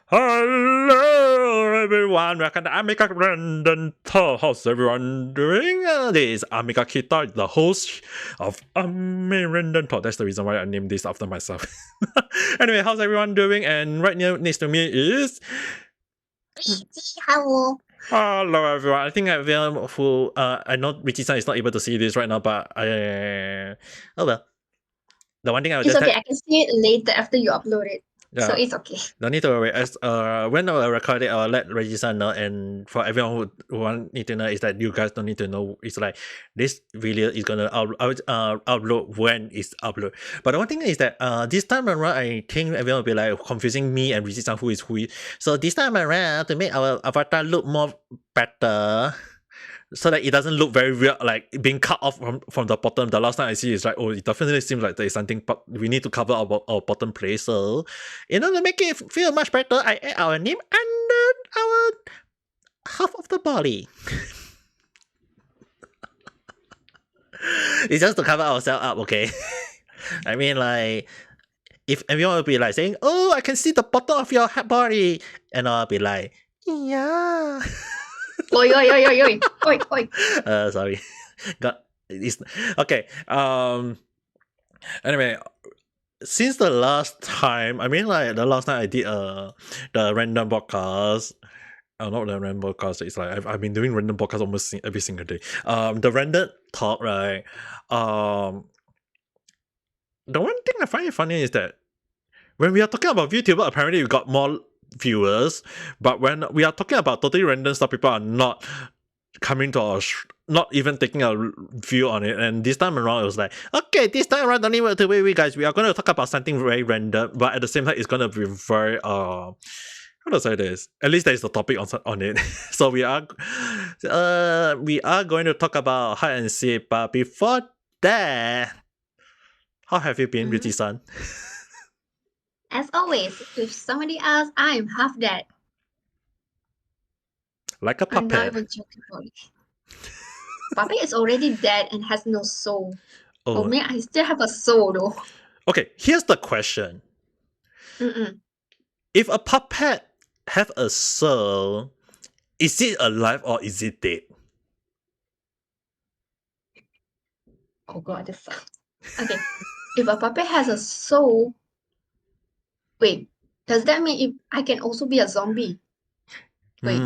Hello everyone, welcome to Amiga Random Talk. How's everyone doing? This is Amiga Kita, the host of Amiga Random Talk. That's the reason why I named this after myself. Anyway, how's everyone doing? And right now next to me is Hello. hello everyone. I think everyone who I know Richie-san is not able to see this right now, but oh well. The one thing I would It's just okay. I can see it later after you upload it. So yeah. it's okay. No need to worry. As when I record it, I'll let Reggie-san know. And for everyone who want need to know is that you guys don't need to know. It's like this video is gonna upload when it's upload. But the one thing is that this time around, I think everyone will be like confusing me and Reggie-san who is who. So this time around, to make our avatar look more better, so that it doesn't look very weird, like being cut off from the bottom. The last time I see is like, oh, it definitely seems like there's something, but we need to cover our bottom place. So, in order to make it feel much better, I add our name and our half of the body. It's just to cover ourselves up, okay? I mean, like, if everyone will be like saying, oh, I can see the bottom of your body, and I'll be like, yeah. Oi, oi, oi, oi, oi, oi, oi. Sorry. It's okay. Anyway, since the last time, I mean, like the last time I did the random podcast. Not the random podcast. It's like I've been doing random podcasts almost every single day. The random talk, right? The one thing I find it funny is that when we are talking about VTuber, apparently we got more viewers, but when we are talking about totally random stuff, people are not coming to our not even taking a view on it. And this time around it was like, okay, this time around, don't even to wait, guys, we are going to talk about something very random, but at the same time it's going to be very how to say this, at least there's a topic on it. So we are going to talk about hide and seek, but before that, how have you been, Richie-san? As always, if somebody else, I'm half dead. Like a I'm not puppet. even joking about it. Puppet is already dead and has no soul. Oh, me, I still have a soul though. okay, here's the question. Mm-mm. If a puppet have a soul, is it alive or is it dead? Oh god, this sucks. Okay. If a puppet has a soul, wait, does that mean if I can also be a zombie? Wait.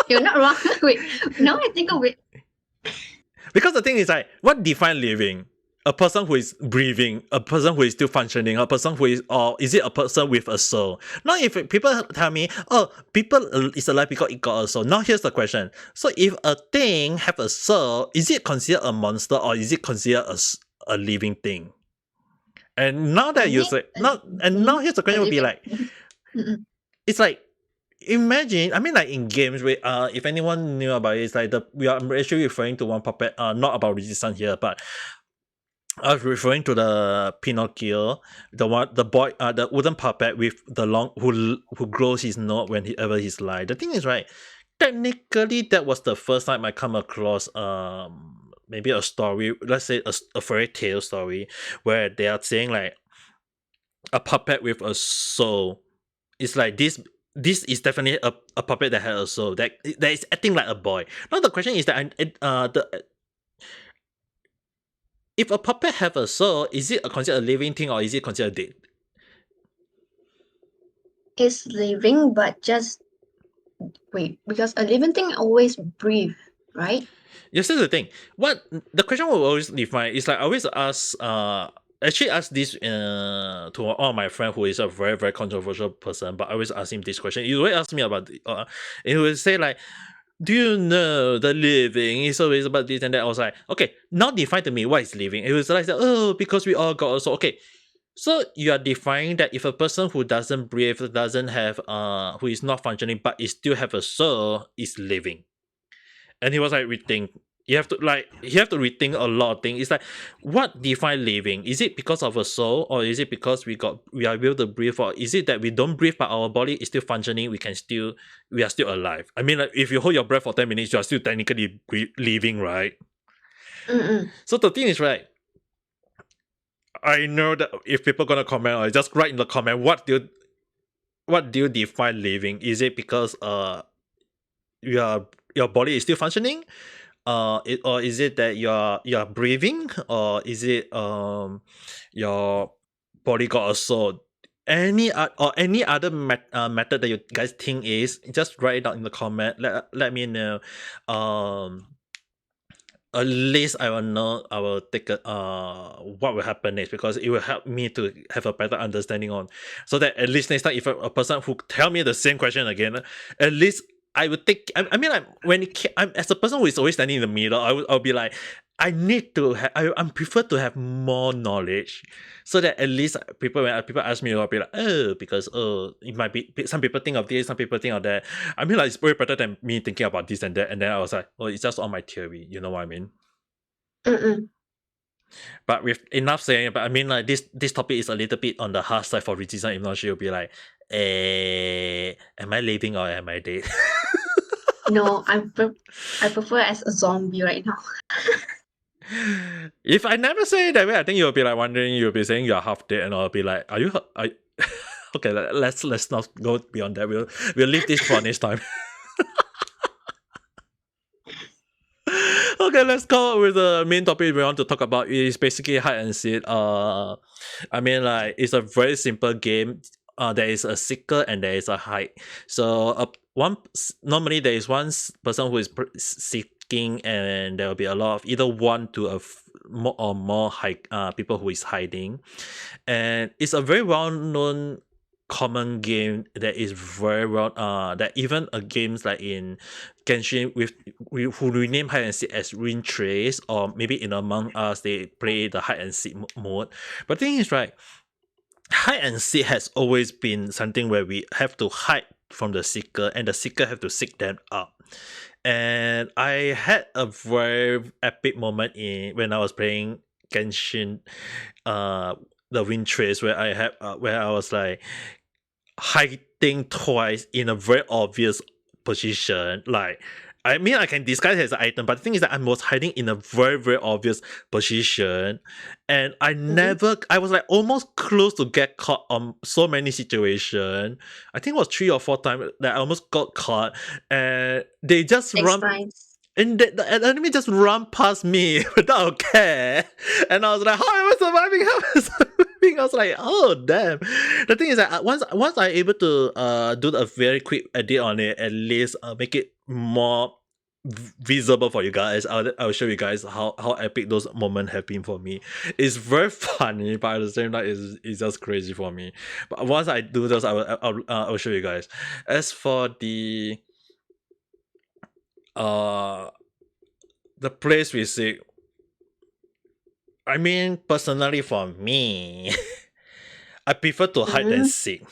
You're not wrong. Wait, now I think of it. Because the thing is like, what define living? A person who is breathing, a person who is still functioning, a person who is, or is it a person with a soul? Now, if people tell me, oh, people is alive because it got a soul. Now, here's the question. So, if a thing have a soul, is it considered a monster or is it considered a living thing? And now that you say, now here's the question would be like, it's like, imagine, I mean, like in games, if anyone knew about it, it's like we are actually referring to one puppet, not about Resistance here, but I was referring to the Pinocchio, the boy, the wooden puppet with the long who grows his nose whenever he's lying. The thing is, right? Technically, that was the first time I come across maybe a story, let's say a fairy tale story, where they are saying like a puppet with a soul. It's like this. This is definitely a puppet that has a soul that is acting like a boy. Now the question is that if a puppet have a soul, is it considered a living thing or is it considered dead? It's living, but just wait, because a living thing always breathe, right? Yes, that's the thing. What the question will always define is like I always ask actually ask this to all my friend who is a very very controversial person, but I always ask him this question. He always ask me about he will say like, do you know the living is always about this and that? I was like, okay, now define to me what is living. It was like, oh, because we all got a soul. Okay, so you are defining that if a person who doesn't breathe, doesn't have who is not functioning but is still have a soul is living. And he was like, rethink. You have to rethink a lot of things. It's like, what define living? Is it because of a soul, or is it because we are able to breathe, or is it that we don't breathe but our body is still functioning? We are still alive. I mean, like if you hold your breath for 10 minutes, you are still technically living, right? Mm-mm. So the thing is, right, I know that if people gonna comment, or just write in the comment, what do what do you define living? Is it because your body is still functioning? Or is it that you're breathing? Or is it your body got a soul? Or any other method that you guys think is, just write it down in the comment. Let me know. At least I will know. I will take what will happen next, because it will help me to have a better understanding on, so that at least next time if a person who tell me the same question again, at least I would take. I mean, like when I'm as a person who is always standing in the middle, I'll be like, I need to have. I prefer to have more knowledge, so that at least when people ask me, I'll be like, oh, because it might be some people think of this, some people think of that. I mean, like it's way better than me thinking about this and that, and then I was like, oh, it's just on my theory. You know what I mean? Mm-mm. But with enough saying, but I mean, like this topic is a little bit on the hard side for Rizi. If not, she'll be like, am I living or am I dead? No, I prefer as a zombie right now. If I never say it that way, I think you'll be like wondering, you'll be saying you're half dead, and I'll be like, are you? Okay, let's not go beyond that. We'll leave this for next time. Okay, let's go with the main topic we want to talk about. Is basically hide and seek. I mean, like it's a very simple game. There is a seeker and there is a hide. So normally there is person who is seeking, and there will be a lot of either one to more or more people who is hiding, and it's a very well known common game that is very well that even a games like in Genshin who rename hide and seek as Ring Trace, or maybe in Among Us they play the hide and seek mode. But the thing is, right, hide and seek has always been something where we have to hide from the seeker and the seeker have to seek them up. And I had a very epic moment when I was playing Genshin, the Wind Trace, where I was like hiding twice in a very obvious position. Like, I mean, I can disguise it as an item, but the thing is that I was hiding in a very, very obvious position. And I was like almost close to get caught on so many situations. I think it was 3 or 4 times that I almost got caught. And they just Next run time. and the enemy just run past me without care. And I was like, how am I surviving? How am I surviving? I was like, oh, damn. The thing is that once I'm able to do a very quick edit on it, at least make it more visible for you guys, I'll show you guys how epic those moments have been for me. It's very funny, but at the same time, it's just crazy for me. But once I do those, I'll show you guys. As for the place we seek, I mean, personally for me, I prefer to hide than seek.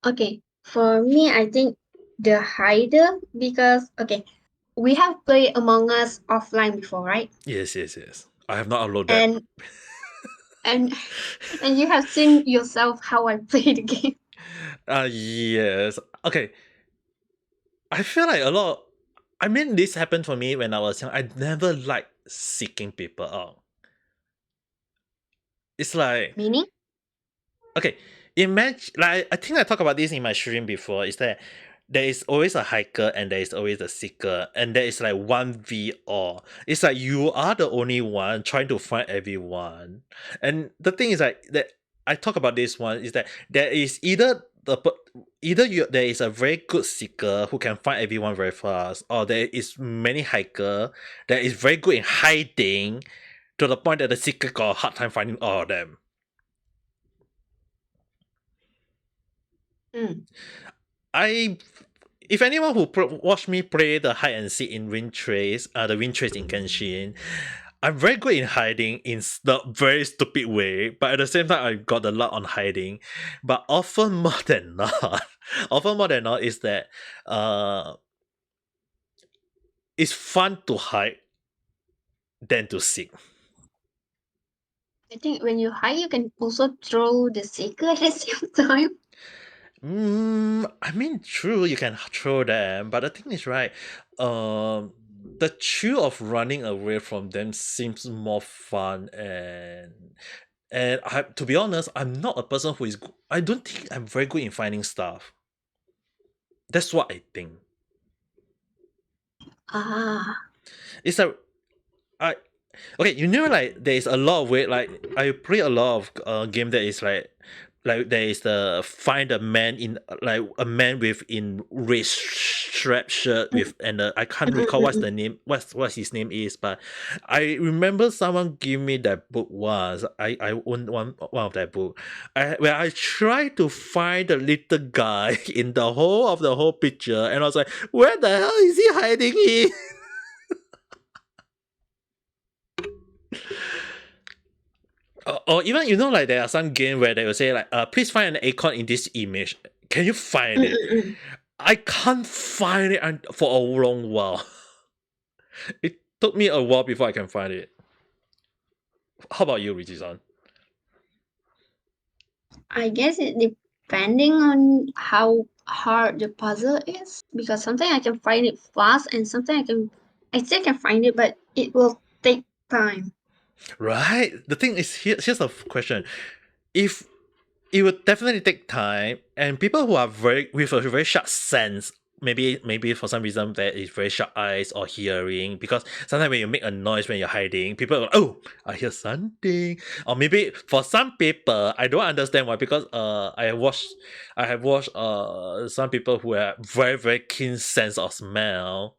Okay, for me, I think the hider, because we have played Among Us offline before, right? Yes. I have not uploaded that. And and you have seen yourself how I play the game. Yes. Okay. I feel like I mean, this happened for me when I was young. I never liked seeking people out. It's like, Meaning? okay, imagine, like I think I talked about this in my stream before, is that there is always a hiker and there is always a seeker, and there is like 1v all. It's like you are the only one trying to find everyone. And the thing is like that I talk about this one is that there is there is a very good seeker who can find everyone very fast, or there is many hiker that is very good in hiding to the point that the seeker got a hard time finding all of them. If anyone who watch me play the hide and seek in Wind Trace, the Wind Trace in Genshin, I'm very good in hiding in the very stupid way, but at the same time, I got a lot on hiding. But often more than not, is that it's fun to hide than to seek. I think when you hide, you can also throw the seeker at the same time. I mean, true, you can throw them, but the thing is, right, the thrill of running away from them seems more fun, And to be honest, I'm not a person who is. I don't think I'm very good in finding stuff. That's what I think. It's like okay, you know, like there is a lot of way. Like I play a lot of game that is like there is the find a man in like a man with in red strap shirt with and I can't recall what's the name what his name is, but I remember someone gave me that book once. I own one of that book. Where I tried to find the little guy in the whole picture, and I was like, where the hell is he hiding in? Or even like there are some game where they will say like please find an icon in this image. Can you find it? I can't find it for a long while. It took me a while before I can find it. How about you, Richi-san? I guess it depending on how hard the puzzle is, because sometimes I can find it fast and sometimes I still can find it, but it will take time. Right. The thing is, here's a question. If it would definitely take time, and people who are with a very sharp sense, maybe for some reason that is very sharp eyes or hearing, because sometimes when you make a noise when you're hiding, people are like, oh, I hear something. Or maybe for some people, I don't understand why, because I have watched some people who have very, very keen sense of smell.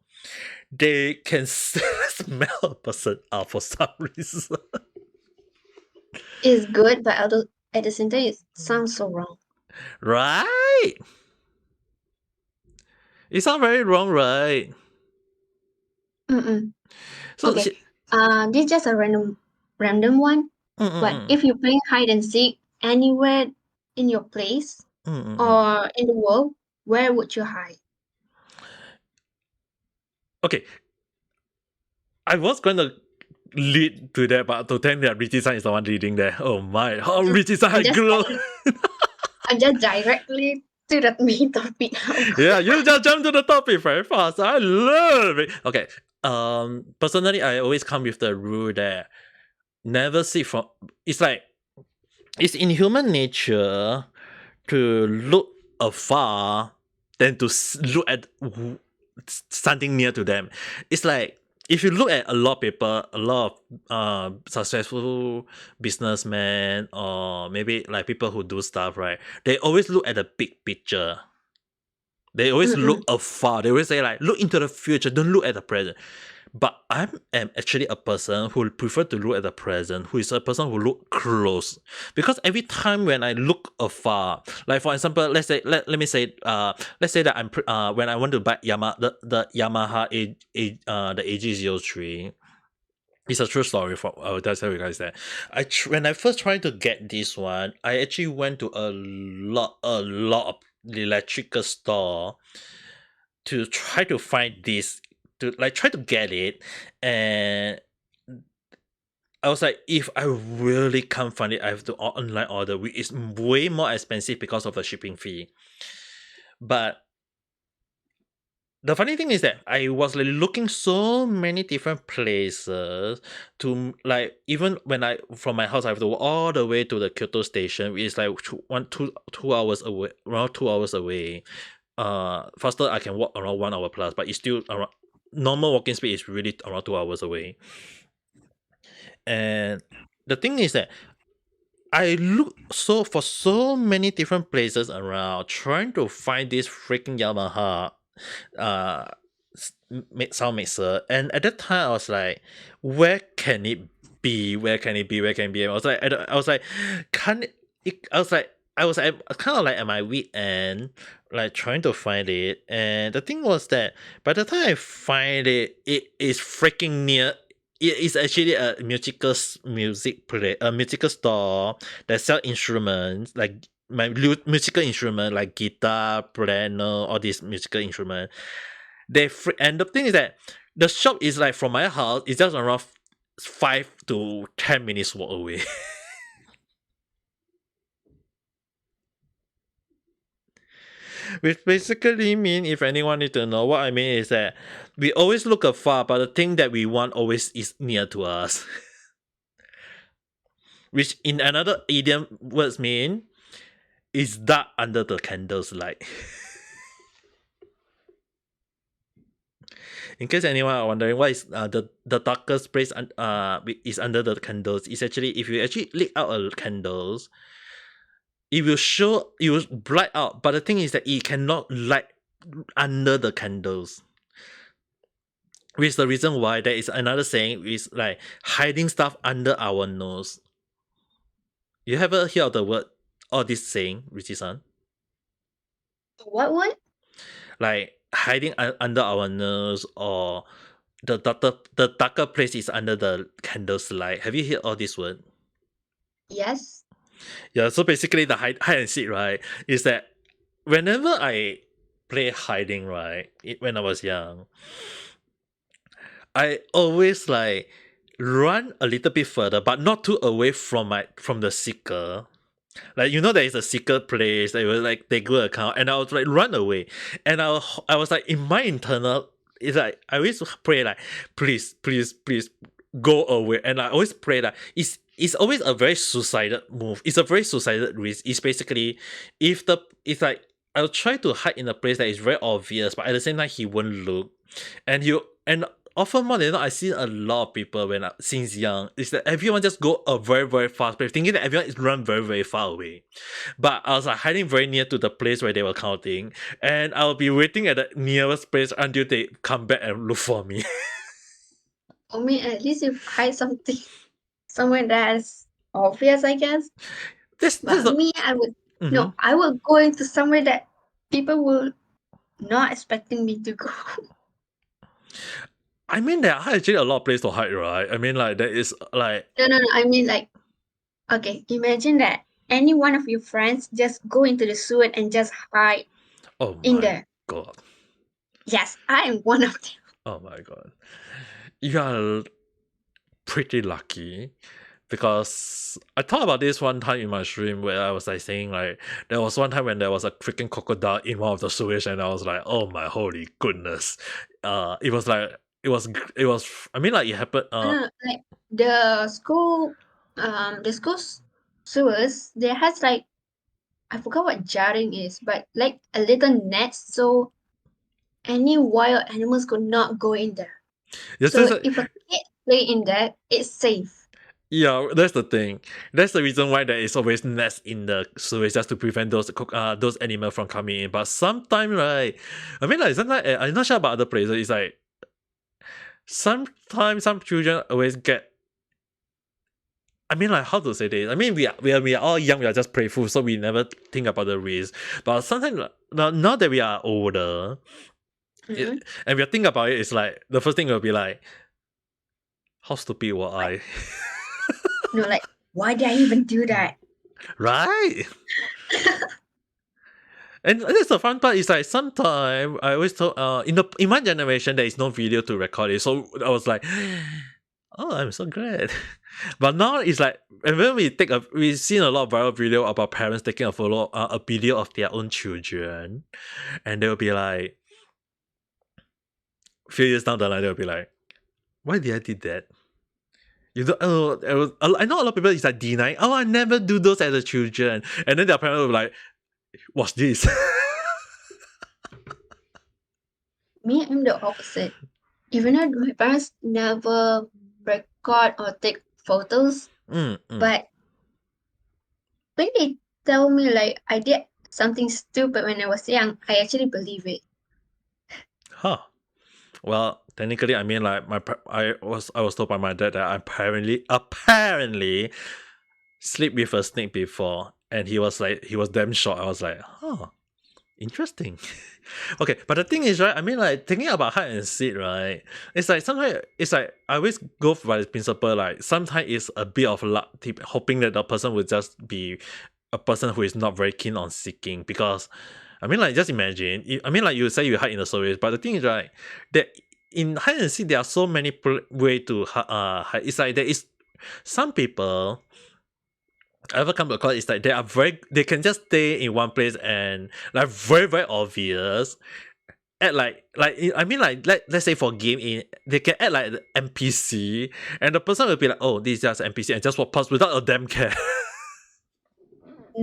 They can smell a person out for some reason. It's good, but at the same time, it sounds so wrong. Right? It sounds very wrong, right? So Okay. This is just a random one. But if you play hide and seek anywhere in your place or in the world, where would you hide? Okay. I was going to lead to that, but to tell that Richi-san is the one leading there. Oh my. Oh, Richi-san had glow. I'm just directly to that main topic. Yeah, you just jumped to the topic very fast. I love it. Okay. Personally, I always come with the rule that never see from. It's like it's in human nature to look afar than to look at something near to them. It's like if you look at a lot of people, a lot of successful businessmen or maybe like people who do stuff, right? They always look at the big picture. They always look afar. They always say like, look into the future. Don't look at the present. But I am actually a person who prefer to look at the present, who is a person who look close. Because every time when I look afar, like for example, let's say let me say let's say that I'm when I want to buy the Yamaha the AG03. It's a true story. I'll tell you guys that when I first tried to get this one, I actually went to a lot of electrical store to try to find this, to like try to get it, and I was like, if I really can't find it, I have to online order, which is way more expensive because of the shipping fee. But the funny thing is that I was like looking so many different places to like, even when I from my house I have to walk all the way to the Kyoto station, which is like 2 hours away, around 2 hours away. Faster I can walk around 1 hour plus, but it's still around normal walking speed is really around 2 hours away. And the thing is that I look for so many different places around trying to find this freaking Yamaha sound mixer, and at that time I was like, where can it be? Where can it be? Where can it be? I was like, can it, I was kind of like at my weak end, like trying to find it. And the thing was that by the time I find it, it is freaking near. It is actually a musical store that sell instruments like my musical instrument like guitar, piano, all these musical instruments. And the thing is that the shop is like from my house. It's just around 5 to 10 minutes walk away. Which basically mean, if anyone need to know, what I mean is that we always look afar, but the thing that we want always is near to us. which in another idiom words mean is dark under the candle's light. In case anyone are wondering what is the darkest place is under the candles, is actually if you actually light out a candles, it will bright out, but the thing is that it cannot light under the candles. Which is the reason why there is another saying is like hiding stuff under our nose. You ever hear of the word or this saying, Richi-san? What word? Like hiding under our nose, or the darker place is under the candle's light. Have you heard all this word? Yes. Yeah, so basically the hide and seek, right, is that whenever I play hiding, right, when I was young, I always like run a little bit further, but not too away from the seeker. Like, there is a secret place that was like they go account, and I was like run away, and I was like in my internal, it's like I always pray like please go away, and I always pray that it's always a very suicidal move. It's a very suicidal risk. It's basically it's like I'll try to hide in a place that is very obvious, but at the same time he won't look, and often more than not, I see a lot of people since young is that everyone just go a very very fast place, thinking that everyone is run very very far away. But I was like hiding very near to the place where they were counting, and I'll be waiting at the nearest place until they come back and look for me. I mean, at least you hide something somewhere that's obvious, I guess. But me, I would no, I will go into somewhere that people will not expecting me to go. I mean, there are actually a lot of places to hide, right? I mean, like there is like No. I mean, like, okay, imagine that any one of your friends just go into the sewer and just hide in there. God. Yes, I am one of them. Oh my god. You are pretty lucky, because I thought about this one time in my stream where I was like saying like there was one time when there was a freaking crocodile in one of the sewage, and I was like, oh my holy goodness. It was I mean, like it happened Like the school sewers, there has like, I forgot what jarring is, but like a little net, so any wild animals could not go in there. Yes, So if a kid play in there, it's safe. yeah, that's the thing. That's the reason why there is always nets in the sewage, just to prevent those animals from coming in. But sometimes, right, I mean, like sometimes I'm not sure about other places. It's like sometimes some children always get. I mean, like, how to say this? I mean, we are all young. We are just playful, so we never think about the risk. But sometimes, now that we are older, and we think about it, it's like the first thing will be like, how stupid were I? No, like, why did I even do that? Right? And that's the fun part. Is like sometimes I always thought in my generation there is no video to record it, so I was like, oh, I'm so glad. But now it's like when we've seen a lot of viral video about parents taking a video of their own children, and they'll be like, a few years down the line they'll be like, why did I do that? I know a lot of people is like denying, oh, I never do those as a children, and then their parents will be like, watch this. Me, I'm the opposite. Even though my parents never record or take photos, but when they tell me like I did something stupid when I was young, I actually believe it. Huh. Well, technically, I mean, like I was told by my dad that I apparently sleep with a snake before, and he was damn shocked. I was like, huh, interesting. Okay, but the thing is, right, I mean, like thinking about hide and seek, right, it's like sometimes it's like I always go by the principle, like sometimes it's a bit of luck, hoping that the person will just be a person who is not very keen on seeking. Because I mean, like, just imagine, I mean, like you say you hide in the service, but the thing is, right, that in hide and seek there are so many way to hide. It's like there is some people I ever come across is like they can just stay in one place and like very very obvious, add I mean like let's say for game in they can add like the NPC and the person will be like, oh, this is just NPC and just walk past without a damn care.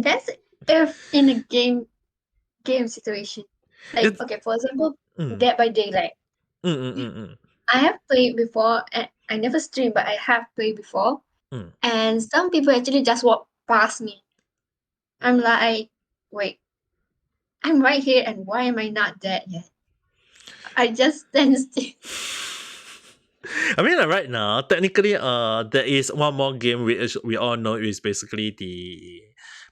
That's if in a game situation. Like It's okay, for example, mm, Dead by Daylight. mm, mm, mm, mm, I have played before and I never streamed, but I have played before. mm. And some people actually just walk past me. I'm like, wait, I'm right here and why am I not dead yet? I just stand still. I mean, like, right now, technically, there is one more game which we all know is basically the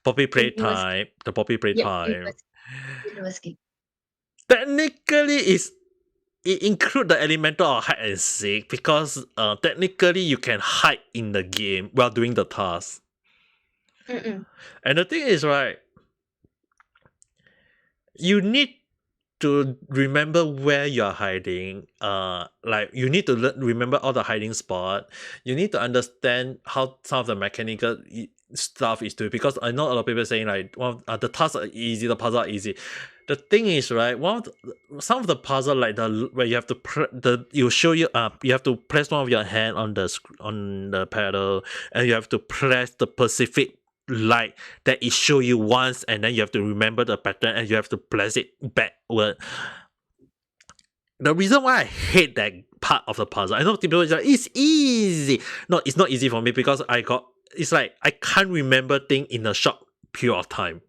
Poppy The newest Playtime. The Poppy yep, Playtime. the newest game. Technically, it include the elemental of hide and seek because technically you can hide in the game while doing the task. Mm-mm. And the thing is, right, you need to remember where you're hiding. Like you need to remember all the hiding spot. You need to understand how some of the mechanical stuff is doing because I know a lot of people saying like, well, the tasks are easy, the puzzle are easy. The thing is, right, some of the puzzle like the where you have to you show you you have to press one of your hand on the pedal and you have to press the specific light that it show you once and then you have to remember the pattern and you have to press it backward. The reason why I hate that part of the puzzle, I know people are like, it's easy. No, it's not easy for me because it's like I can't remember things in a short period of time.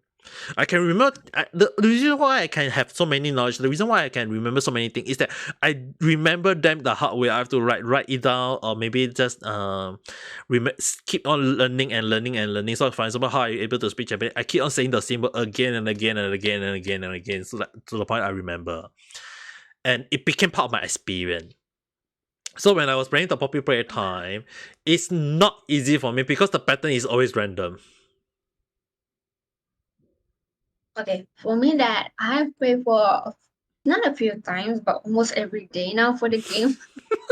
I can remember the reason why I can have so many knowledge. The reason why I can remember so many things is that I remember them the hard way. I have to write it down, or maybe just keep on learning and learning and learning. So, for example, how are you able to speak Japanese? I keep on saying the same word again and again and again and again and again, so that to the point I remember, and it became part of my experience. So when I was playing the Poppy Playtime, it's not easy for me because the pattern is always random. Okay, for me that I have played for not a few times, but almost every day now for the game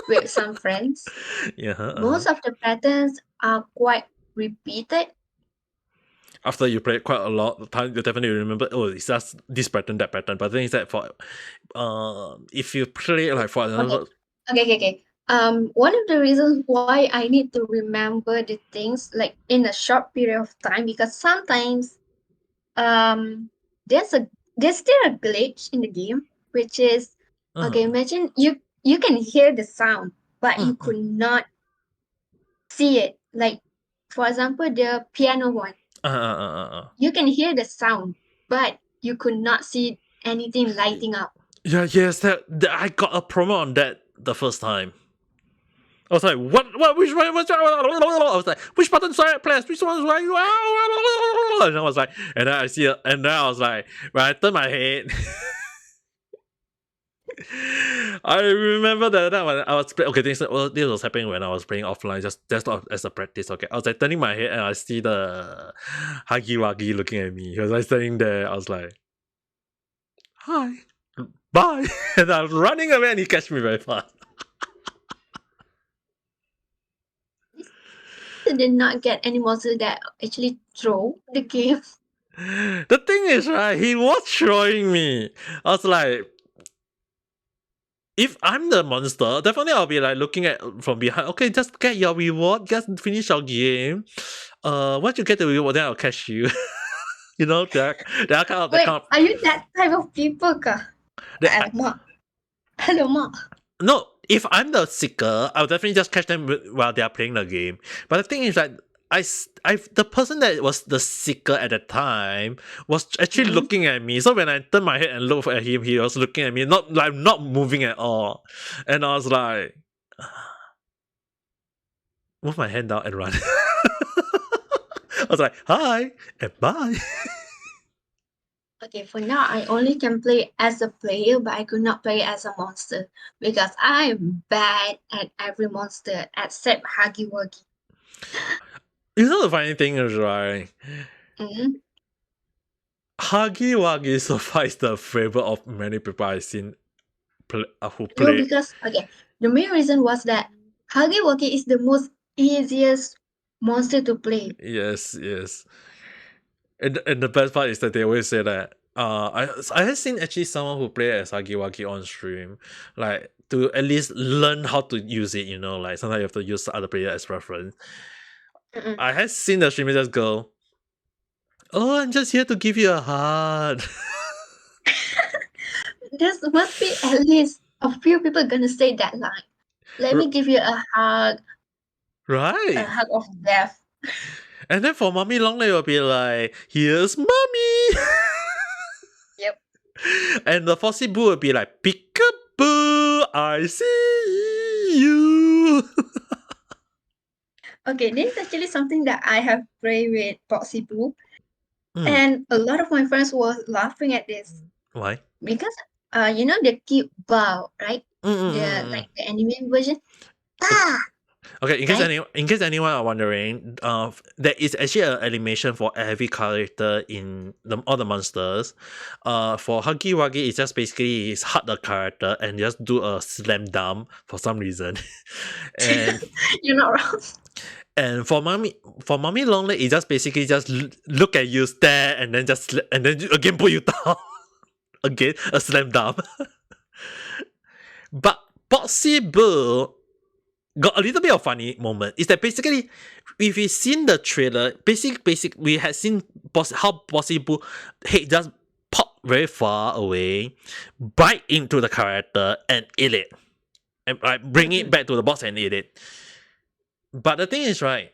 with some friends. Yeah. Most of the patterns are quite repeated. After you play quite a lot of time, you definitely remember, oh, it's just this pattern, that pattern. But the thing is that for if you play like for example, Okay. One of the reasons why I need to remember the things like in a short period of time because sometimes there's still a glitch in the game which is okay, imagine you can hear the sound but you could not see it. Like for example the piano one. You can hear the sound but you could not see anything lighting up. yeah, yes, that I got a promo on that the first time. I was like, which one, I was like, which button should I press? Which one should I, and I was like, and then I see it, and then I was like, when I turn my head, I remember that when I was playing, okay, this was happening when I was playing offline, just as a practice, okay. I was like turning my head and I see the Huggy Wuggy looking at me. He was like standing there, I was like, hi, bye. And I was running away and he catch me very fast. I did not get any monster that actually throw the game. The thing is, right, he was throwing me. I was like, if I'm the monster, definitely I'll be like looking at from behind. Okay, just get your reward, just finish your game. Once you get the reward, then I'll catch you. You know that kind of Wait, are you that type of people ka? that, Alamak. no, if I'm the seeker, I'll definitely just catch them while they are playing the game. But the thing is that the person that was the seeker at the time was actually looking at me. So when I turned my head and looked at him, he was looking at me, not moving at all. And I was like, move my hand down and run. I was like, hi and bye. Okay, for now I only can play as a player, but I could not play as a monster because I am bad at every monster except Huggy Wuggy. You know the funny thing is, right? Mm-hmm. Huggy Wuggy so far is the favorite of many people I've seen who No, play. because okay, the main reason was that Huggy Wuggy is the most easiest monster to play. Yes. And the best part is that they always say that I have seen actually someone who play as Hagiwagi on stream, like to at least learn how to use it. Like sometimes you have to use other player as reference. Mm-mm. I have seen the streamer just go, "Oh, I'm just here to give you a heart." There must be at least a few people gonna say that line. Let me give you a Right. hug of death. And then for Mommy Long, they will be like, "Here's Mommy." Yep. And the Fossy Boo will be like, "Peekaboo, I see you." Okay, this is actually something that I have played with Foxy Boo, Mm. and a lot of my friends were laughing at this Why? because the cute bow, right? Mm. The anime version. Ah, Okay, right? in case anyone are wondering, there is actually an animation for every character in all the monsters. For Huggy Wuggy, it's just basically he's hug the character and just do a slam down for some reason, and You're not wrong. and for mommy lonely, it just basically just look at you, stare, and then and then again put you down, again a slam down. But Possible got a little bit of funny moment. Is that basically, if we seen the trailer, basic, we had seen how Possible head just pop very far away, bite into the character and eat it, and like bring it back to the box and eat it. But the thing is, right,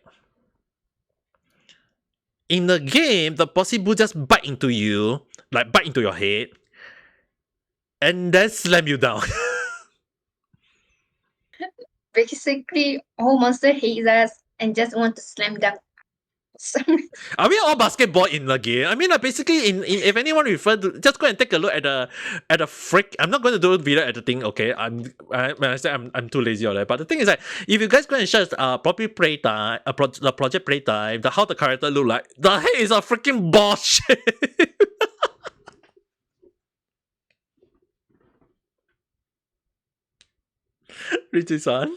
in the game, the Possible just bite into you, like bite into your head, and then slam you down. Basically, all monster hates us and just want to slam down. Are we all basketball in the game? I mean, like basically, in if anyone refer to, just go and take a look at the freak. I'm not going to do video editing. Okay, when I say I'm too lazy or that. But the thing is that if you guys go and search property playtime, the project playtime, how the character look like, the head is a freaking ball shape. Richie-san,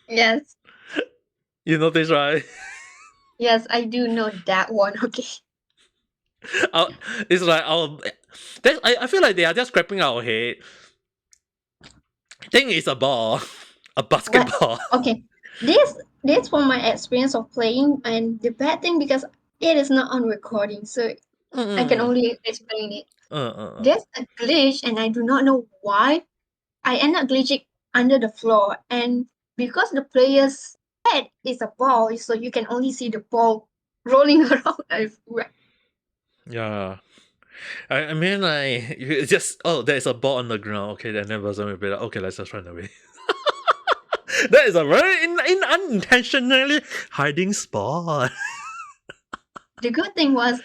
Yes. you notice, right? Yes, I do know that one. Okay. It's like I feel like they are just scraping our head. Thing is a ball, a basketball. Okay. This from my experience of playing, and the bad thing because it is not on recording, so I can only explain it. There's a glitch, and I do not know why. I end up glitching under the floor, and because the player's head is a ball, so you can only see the ball rolling around everywhere. Yeah. I mean, like, it's just, there's a ball on the ground. Okay, then the person will be like, okay, let's just run away. That is a very unintentionally hiding spot. The good thing was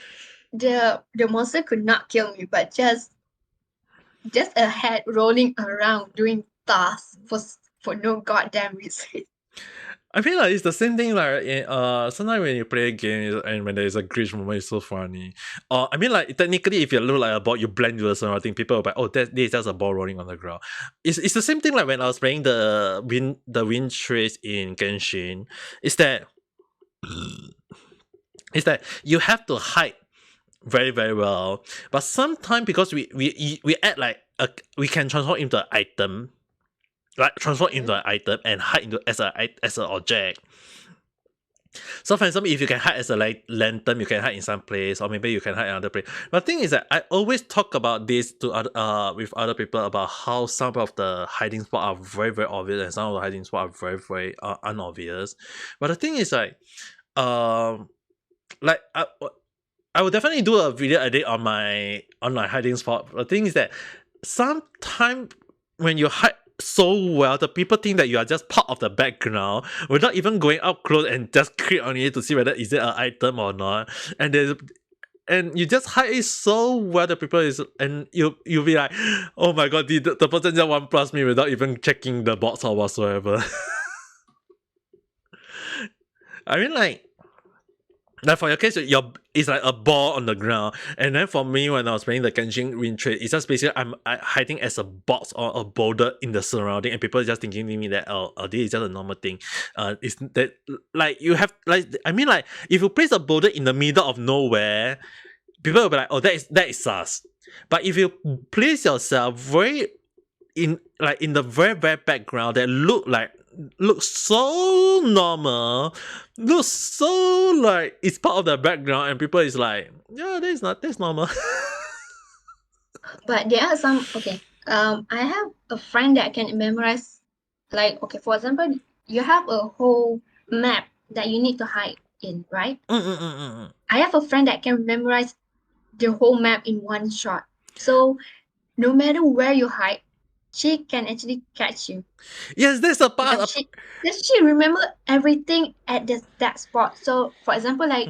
the monster could not kill me, but just a head rolling around doing tasks for no goddamn reason. I feel like it's the same thing like sometimes when you play a game and when there's a glitch moment, it's so funny. I mean, like technically if you look like a ball, you blend with the surrounding, people will be like, oh, this is just a ball rolling on the ground. It's the same thing like when I was playing the wind trace in Genshin. Is that you have to hide very very well, but sometimes because we add like we can transform into an item, like transform into an item and hide into as an object. So for example, if you can hide as a lantern, you can hide in some place, or maybe you can hide in another place. But the thing is that I always talk about this to with other people about how some of the hiding spots are very very obvious and some of the hiding spots are very very unobvious. But the thing is like I would definitely do a video edit on my hiding spot. The thing is that sometimes when you hide so well, the people think that you are just part of the background without even going up close and just click on it to see whether is it an item or not. And you just hide it so well the people and you'll be like, oh my god, the person just 1+ me without even checking the box or whatsoever. I mean like for your case, it's like a ball on the ground, and then for me, when I was playing the Genshin Wind Trade, it's just basically I'm hiding as a box or a boulder in the surrounding, and people are just thinking to me that this is just a normal thing. It's that like you have like I mean like if you place a boulder in the middle of nowhere, people will be like, oh, that is sus. But if you place yourself in the very very background that look so normal, looks so like it's part of the background, and people is like, yeah, that's normal. But there are some, okay, I have a friend that can memorize, like, okay, for example, you have a whole map that you need to hide in, right? I have a friend that can memorize the whole map in one shot. So no matter where you hide, she can actually catch you. Yes, that's a part Because of. she remember everything at that spot. So for example, like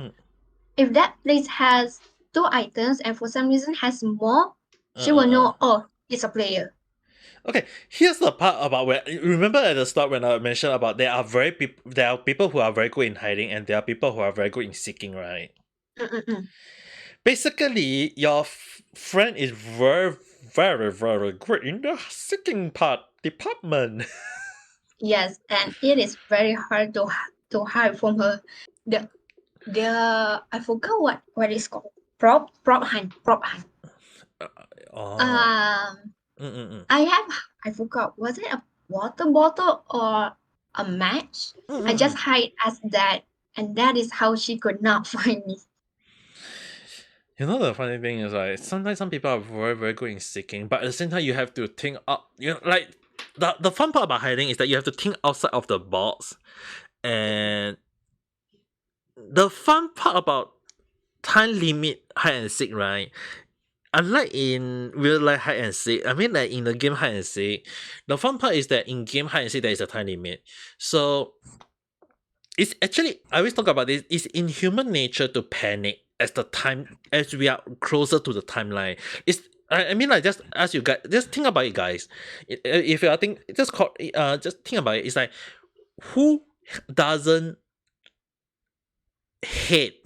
if that place has 2 items and for some reason has more, she will know, oh, it's a player. Okay, here's the part about where remember at the start when I mentioned about there are people who are very good in hiding and there are people who are very good in seeking, right? Basically, your friend is very, very, very good in the seeking department. Yes, and it is very hard to hide from her. The I forgot what it's called. Prop hunt. Oh. I forgot. Was it a water bottle or a match? I just hide as that, and that is how she could not find me. You know the funny thing is like sometimes some people are very very good in seeking, but at the same time you have to think up. You know, like the fun part about hiding is that you have to think outside of the box, and the fun part about time limit hide and seek, right? Unlike in real life hide and seek, I mean like in the game hide and seek, the fun part is that in game hide and seek there is a time limit. So it's actually I always talk about this. It's in human nature to panic as we are closer to the timeline. I mean like just as you guys just think about it, guys. If you are just think about it. It's like who doesn't hate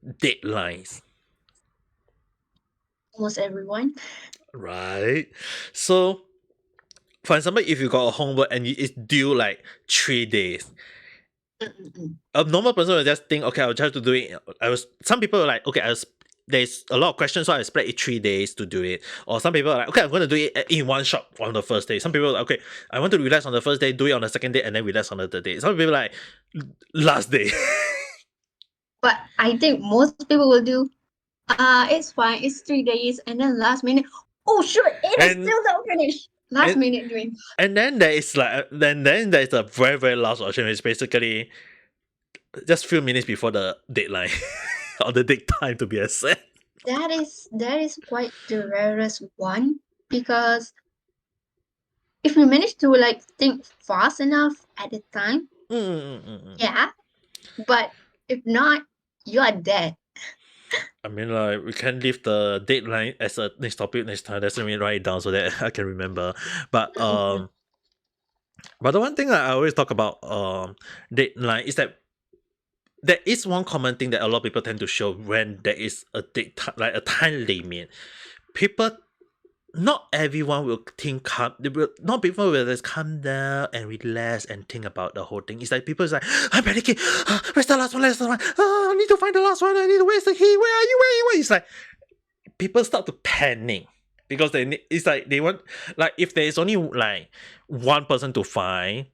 deadlines? Almost everyone. Right. So for example, if you got a homework and it's due like 3 days, a normal person will just think, okay, I'll try to do it. Some people are like, okay, there's a lot of questions, so I split it 3 days to do it. Or some people are like, okay, I'm going to do it in one shot on the first day. Some people are like, okay, I want to relax on the first day, do it on the second day, and then relax on the third day. Some people are like, last day. But I think most people will do, it's fine, it's 3 days, and then last minute, oh sure, it is still not finished. Last minute doing. And then there is like then there's a very very last option, which is basically just few minutes before the deadline or the date time to be exact. That is quite the rarest one, because if you manage to like think fast enough at the time, yeah. But if not, you are dead. I mean, like we can leave the deadline as a next topic next time. Let's let me write it down so that I can remember. But but the one thing that I always talk about deadline is that there is one common thing that a lot of people tend to show when there is a like a time limit. People, not everyone will not people will just calm down and relax and think about the whole thing. It's like people is like, I'm panicking. Where's the last one? I need to find the last one. Where's the key? Where are you? It's like people start to panic because it's like they want, like if there is only like one person to find,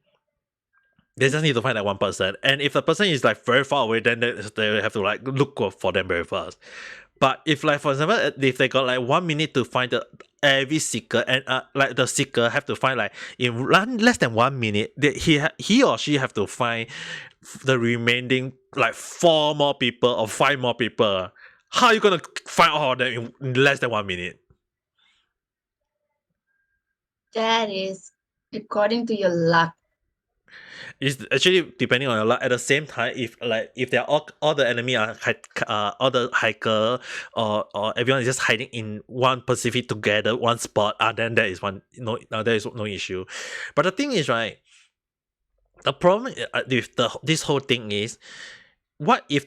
they just need to find that one person. And if the person is like very far away, then they have to like look for them very fast. But if like for example, if they got like 1 minute to find every seeker, and like the seeker have to find like in less than 1 minute, he or she have to find the remaining like 4 more people or 5 more people. How are you gonna find all of them in less than 1 minute? That is according to your luck. It's actually depending on your luck. At the same time, if they're all the enemy are all the hiker or everyone is just hiding in one Pacific together, one spot, then there is there is no issue. But the thing is, right, the problem with this whole thing is, what if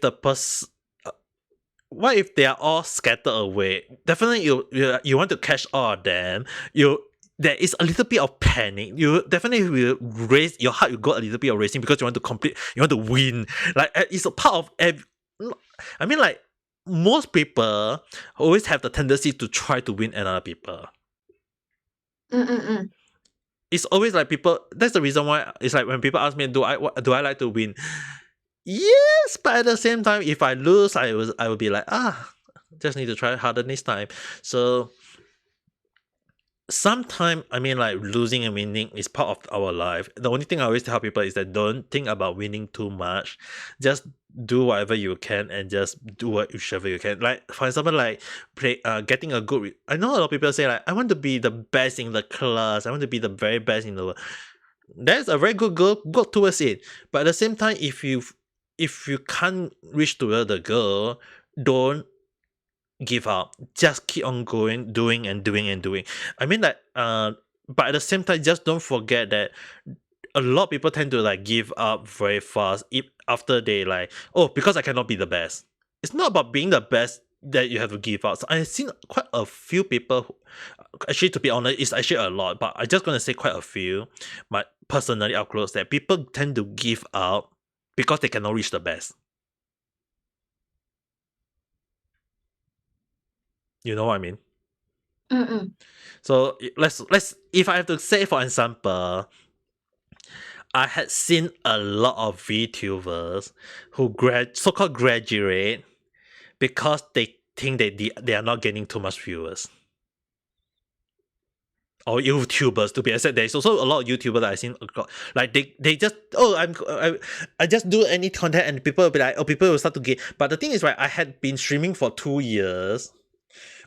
what if they are all scattered away? Definitely, you want to catch all of them. There is a little bit of panic. You definitely will raise your heart. You got a little bit of racing because you want to complete. You want to win. Like it's a part of I mean, like most people always have the tendency to try to win another people. It's always like people. That's the reason why it's like when people ask me, do I like to win? Yes, but at the same time, if I lose, I will be like, just need to try harder next time. So sometimes, I mean, like losing and winning is part of our life. The only thing I always tell people is that don't think about winning too much. Just do whatever you can and just do whichever you can. Like for example, like getting a good. I know a lot of people say like, I want to be the best in the class. I want to be the very best in the world. That's a very good goal. Go towards it. But at the same time, if you can't reach toward the goal, don't give up. Just keep on going, doing and doing and doing. I mean that but at the same time, just don't forget that a lot of people tend to like give up very fast if after they like, because I cannot be the best. It's not about being the best that you have to give up. So I've seen quite a few people actually, to be honest, it's actually a lot, but I'm just gonna say quite a few, my personally up close, that people tend to give up because they cannot reach the best. You know what I mean? So let's if I have to say, for example, I had seen a lot of VTubers who so-called graduate because they think they are not getting too much viewers. Or YouTubers, to be exact. There's also a lot of YouTubers that I've seen, like they just I just do any content and people will be like, people will start to get. But the thing is, right, I had been streaming for 2 years,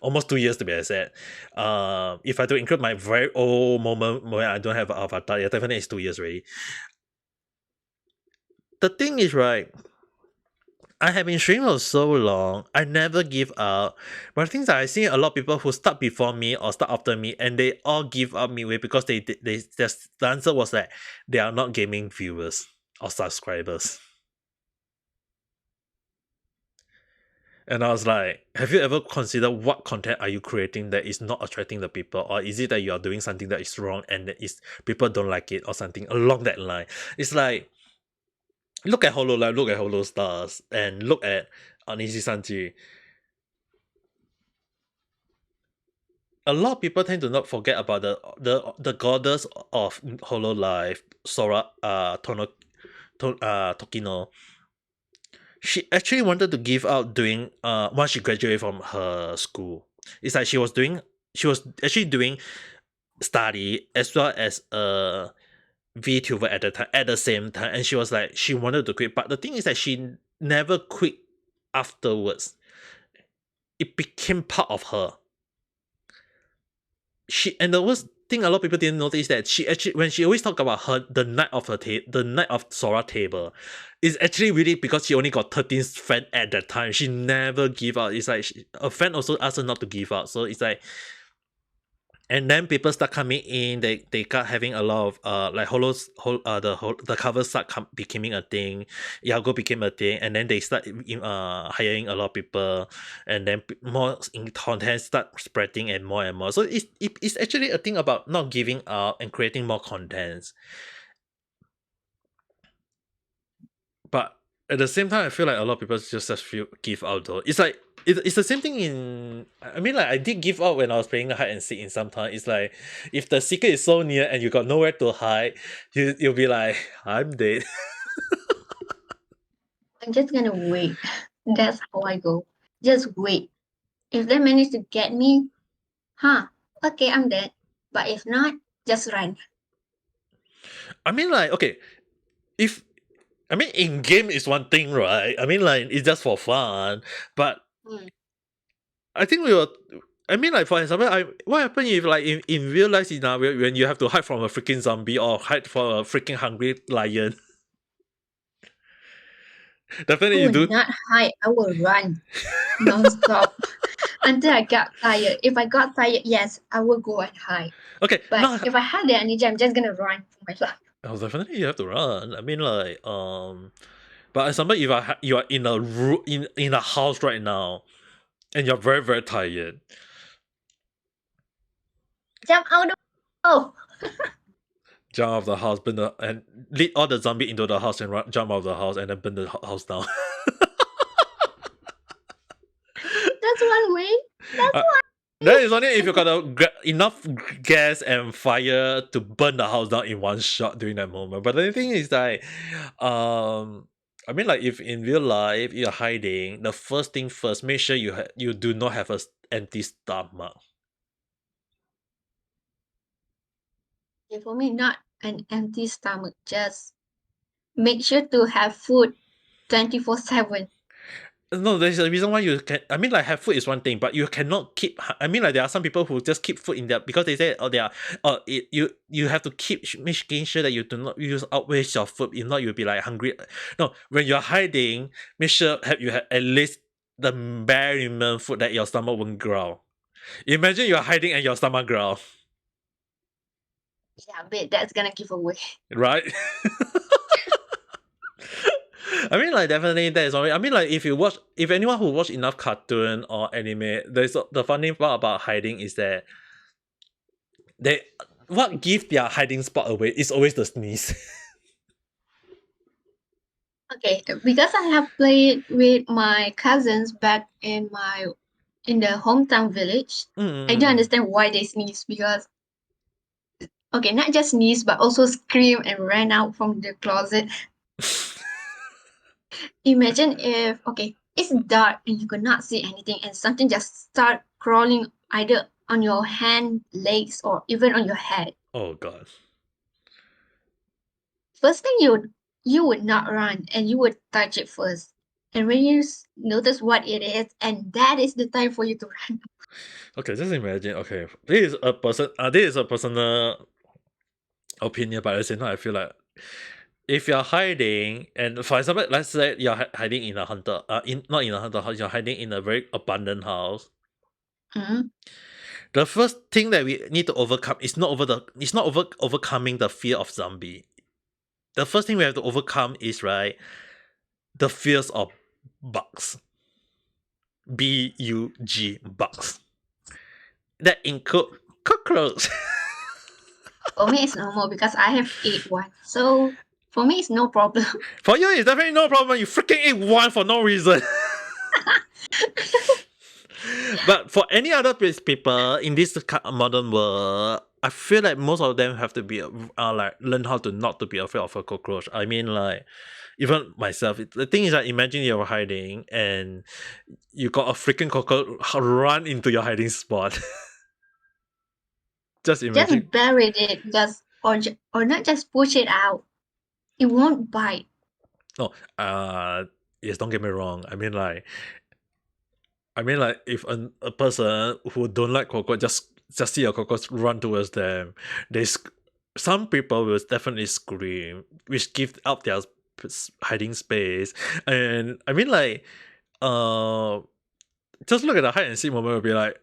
almost 2 years to be exact. If I do include my very old moment when I don't have an avatar, yeah, definitely it's 2 years already. The thing is, right, I have been streaming for so long, I never give up. But the things that I see a lot of people who start before me or start after me, and they all give up midway because they just, the answer was that they are not gaming viewers or subscribers. And I was like, have you ever considered what content are you creating that is not attracting the people? Or is it that you are doing something that is wrong and that is people don't like it or something along that line? It's like, look at HoloLive, look at HoloStars, and look at Anishi Sanji. A lot of people tend to not forget about the goddess of HoloLive, Sora Tokino. She actually wanted to give out doing once she graduated from her school. It's like she was actually doing study as well as a VTuber at the same time, and she was like, she wanted to quit, but the thing is that she never quit afterwards. It became part of her. And the worst thing a lot of people didn't notice that she actually, when she always talk about the night of Sora table, is actually really because she only got 13 fan at that time. She never give up. It's like a fan also asked her not to give up. So it's like, and then people start coming in. They got having a lot of like the covers start becoming a thing. Yago became a thing, and then they start hiring a lot of people, and then more content start spreading and more. So it's actually a thing about not giving up and creating more contents. But at the same time, I feel like a lot of people just give out though. It's like it's the same thing in. I mean, like I did give out when I was playing hide and seek in some time. It's like if the secret is so near and you got nowhere to hide, you'll be like, I'm dead. I'm just gonna wait. That's how I go. Just wait. If they manage to get me, okay, I'm dead. But if not, just run. I mean, like, okay, if I mean in game is one thing, right? I mean, like it's just for fun, but I think we were. I mean, like for example, what happened if like in real life scenario when you have to hide from a freaking zombie or hide from a freaking hungry lion? Definitely I you will do. not hide. I will run non-stop until I got tired. If I got tired, yes, I will go and hide. Okay, But no. if I had the energy, I'm just gonna run for my life. Oh, definitely you have to run. I mean, like, but example, if you are in a in a house right now, and you're very very tired, Jump out the window. jump out of the house, and lead all the zombie into the house and jump out of the house and then burn the house down. That's one way. Uh, that is only if you got enough gas and fire to burn the house down in one shot during that moment. But the thing is that, I mean, like if in real life you're hiding, the first thing first, make sure you do not have a empty stomach. Okay, for me, not an empty stomach. Just make sure to have food 24/7. No, there's a reason why you can. I mean, like have food is one thing, but you cannot keep. I mean, like there are some people who just keep food in there because they say, oh, they are. You have to keep making sure that you do not use outwaste your food. If not, you'll be like hungry. No, when you're hiding, make sure you have at least the bare minimum food that your stomach won't growl. Imagine you're hiding and your stomach growl, Yeah, but that's gonna give away. right? I mean, like definitely that is already. I mean, like if anyone who watch enough cartoon or anime, the funny part about hiding is that they what give their hiding spot away is always the sneeze. Okay, because I have played with my cousins back in the hometown village, I don't understand why they sneeze because okay, not just sneeze but also scream and ran out from the closet. Imagine if okay, it's dark and you could not see anything and something just start crawling either on your hand, legs, or even on your head. Oh god. First thing you would not run and you would touch it first. And when you notice what it is, and that is the time for you to run. Okay, just imagine. Okay, this is a person. This is a personal opinion, but at the same time, I feel like if you're hiding, and for example, let's say you're hiding in a hunter, in not in a hunter house, you're hiding in a very abundant house. Mhm. The first thing that we need to overcome is not overcoming the fear of zombie. The first thing we have to overcome is right the fears of bugs. Bug bugs. That include cockroach. For me, it's normal because I have ate one. So for me, it's no problem. For you, it's definitely no problem. You freaking ate one for no reason. But for any other people in this modern world, I feel like most of them have to be like learn how to not to be afraid of a cockroach. I mean, like even myself. The thing is that imagine you're hiding and you got a freaking cockroach run into your hiding spot. Just imagine. Just bury it because or not just push it out. It won't bite. Oh, yes. Don't get me wrong. I mean, like if a person who don't like cockroach just see a cockroach run towards them, some people will definitely scream, which give up their hiding space. And I mean, like, uh, just look at the hide and seek moment. Will be like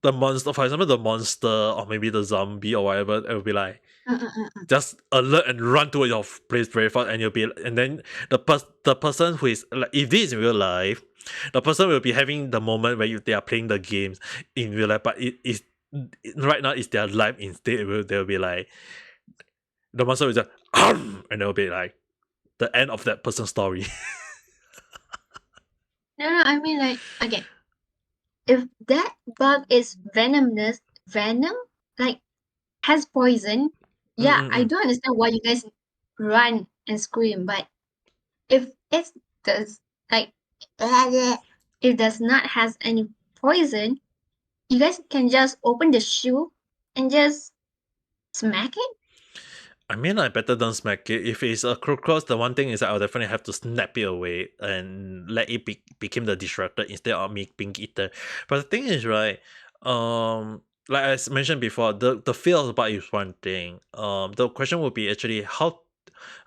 the monster, for example, the monster or maybe the zombie or whatever. It will be like just alert and run toward your place very fast, and then the person who is like, if this is in real life, the person will be having the moment where they are playing the games in real life, but right now it's their life instead. They'll be like the monster will just and they'll be like the end of that person's story. No, I mean like okay. If that bug is venom, like has poison, yeah, I Mm-mm-mm. do understand why you guys run and scream, but if it does like it does not has any poison, you guys can just open the shoe and just smack it. I mean, I better don't smack it. If it's a cockroach, the one thing is that I'll definitely have to snap it away and let it become the distractor instead of me being eaten. But the thing is, right, like I mentioned before, the fear of the bite is one thing. The question would be actually how.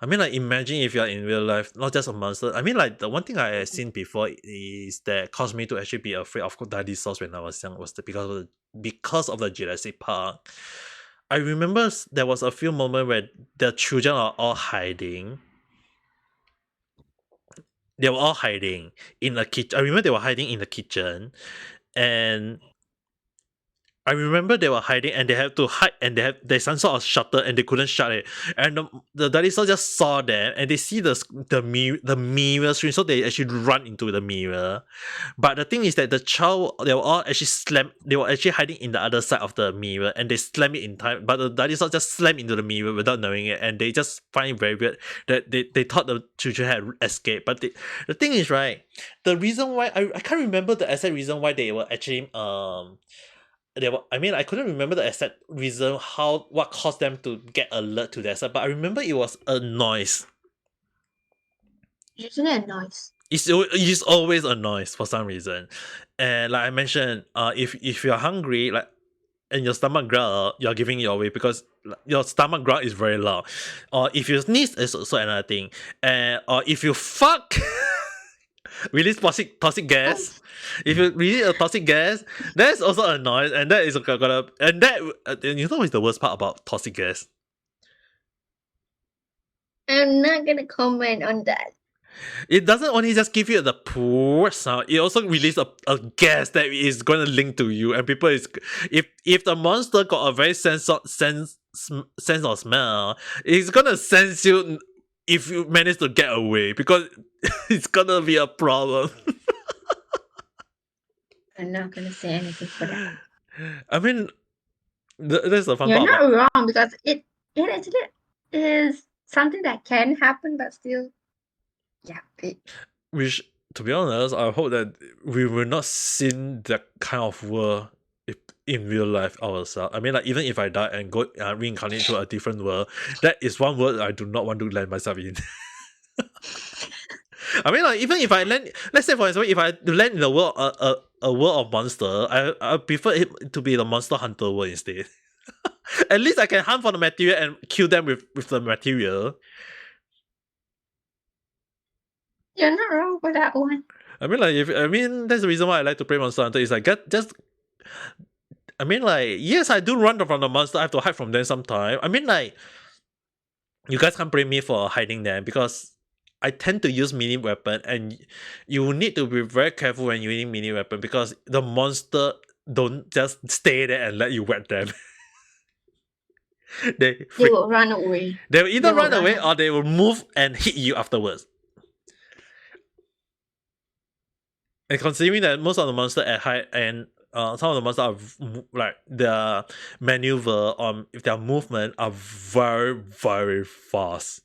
I mean, like imagine if you're in real life, not just a monster. I mean, like the one thing I had seen before is that caused me to actually be afraid of dinosaurs when I was young was because of the Jurassic Park. I remember there was a few moments where the children are all hiding. They were all hiding in the kitchen. I remember they were hiding in the kitchen, and I remember they were hiding and they had to hide and there's some sort of shutter and they couldn't shut it. And the dinosaur just saw them and they see the mirror screen, so they actually run into the mirror. But the thing is that the child, they were all actually they were actually hiding in the other side of the mirror and they slam it in time. But the dinosaur just slammed into the mirror without knowing it, and they just find it very weird that they thought the children had escaped. But the thing is, right, the reason why I can't remember the exact reason why they were actually I couldn't remember the exact reason what caused them to get alert to their side, but I remember it was a noise. Usually a noise. It's always a noise for some reason. And like I mentioned, if you're hungry, like, and your stomach growl, you're giving it away because your stomach growl is very loud. Or if you sneeze, it's also another thing. Or if you fuck, release toxic gas. If you release a toxic gas, that's also a noise, and that is gonna and that you know what's the worst part about toxic gas? I'm not gonna comment on that. It doesn't only just give you the poor sound, it also releases a gas that is going to link to you, and people is if the monster got a very sense of smell, it's gonna sense you if you manage to get away, because it's gonna be a problem. I'm not gonna say anything for that. I mean, that's the fun You're part not about wrong, because it actually is something that can happen, but still, yeah. which, to be honest, I hope that we will not see that kind of world in real life ourselves. I mean, like, even if I die and go reincarnate to a different world, that is one world I do not want to land myself in. I mean, like, even if I land, let's say for example, if I land in a world a world of monster, I prefer it to be the monster hunter world instead. At least I can hunt for the material and kill them with the material. You're not wrong for that one. I mean, that's the reason why I like to play Monster Hunter. Is like I mean, like, yes, I do run from the monster. I have to hide from them sometime. I mean, like, you guys can't blame me for hiding them because I tend to use mini weapon, and you need to be very careful when using mini weapon because the monster don't just stay there and let you whack them. they will run away. They will either run away or they will move and hit you afterwards. And considering that most of the monster at high end, some of the monsters are like their maneuver if their movement are very, very fast.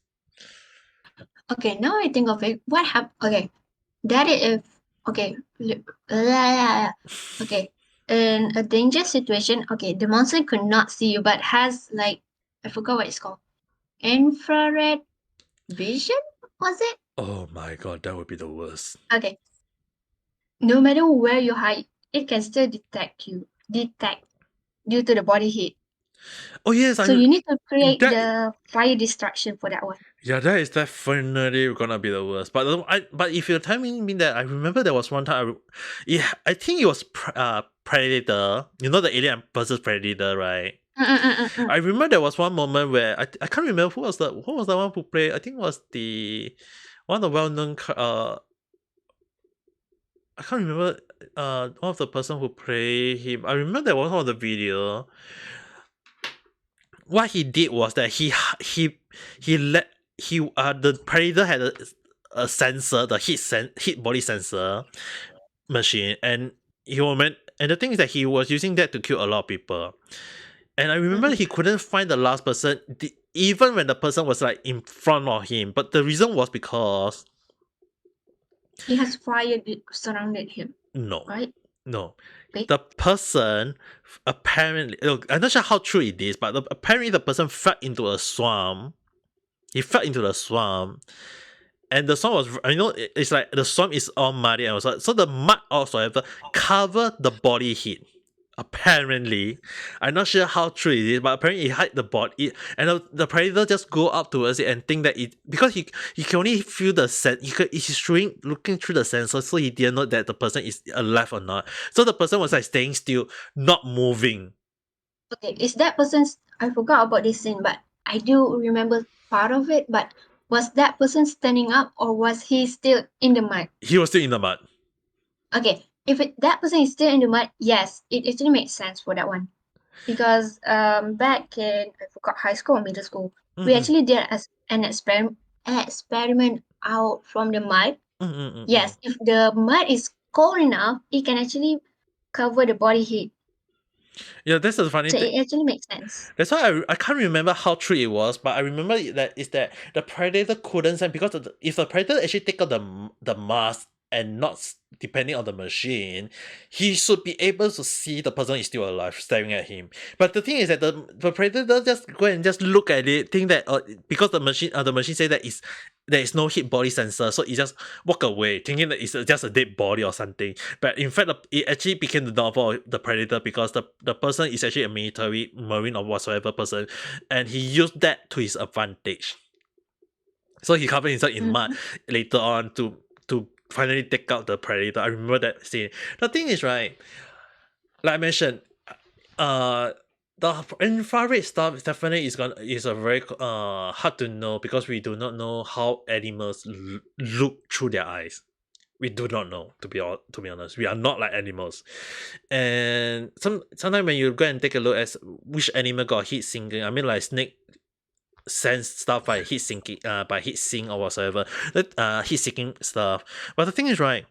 Okay, now I think of it. What happened? Okay, that is if okay, okay. In a dangerous situation, okay, the monster could not see you, but has like I forgot what it's called, infrared vision. Was it? Oh my god, that would be the worst. Okay. No matter where you hide, it can still detect due to the body heat. Oh yes, so you need to create the fire destruction for that one. Yeah, that is definitely gonna be the worst. But if you're telling me that, I remember there was one time. I think it was Predator. You know, the Alien versus Predator, right? I remember there was one moment where I can't remember who was the one who played. I think it was one of the well-known I can't remember one of the person who played him. I remember there was one of the video. What he did was that the Predator had a sensor, the heat body sensor machine, and and the thing is that he was using that to kill a lot of people. And I remember he couldn't find the last person, even when the person was like in front of him. But the reason was because he has fire surrounded him. No. Right? No. The person apparently, I'm not sure how true it is, but apparently the person fell into a swamp. He fell into the swamp, and the swamp was, it's like the swamp is all muddy, and so the mud also covered the body heat. Apparently, I'm not sure how true it is, but apparently it hide the body, and the predator just go up towards it and think that because he can only feel the scent. He's looking through the sensor, so he didn't know that the person is alive or not. So the person was like staying still, not moving. Okay, is that person's? I forgot about this scene, but I do remember part of it. But was that person standing up, or was he still in the mud? He was still in the mud. Okay, if that person is still in the mud, yes, it actually makes sense for that one. Because back in I forgot high school or middle school, we Mm-mm. actually did an experiment out from the mud. Mm-mm-mm-mm. Yes, if the mud is cold enough, it can actually cover the body heat. Yeah, that's the funny So thing. it actually makes sense. That's why I can't remember how true it was, but I remember that the predator couldn't sense because if the predator actually take out the mask and not depending on the machine, he should be able to see the person is still alive staring at him. But the thing is that the predator just go and just look at it, think that because the machine say that there is no hit body sensor, so it just walk away, thinking that it's just a dead body or something. But in fact, it actually became the downfall of the predator because the person is actually a military, marine, or whatsoever person, and he used that to his advantage. So he covered himself in mud Mhm. later on to finally take out the predator. I remember that scene. The thing is, right, like I mentioned, uh the infrared stuff definitely is a very hard to know because we do not know how animals look through their eyes. We do not know, to be honest. We are not like animals. And sometimes when you go and take a look at which animal got heat sinking, I mean like snake sense stuff by heat sinking, by heat sink or whatsoever, that heat seeking stuff. But the thing is, right,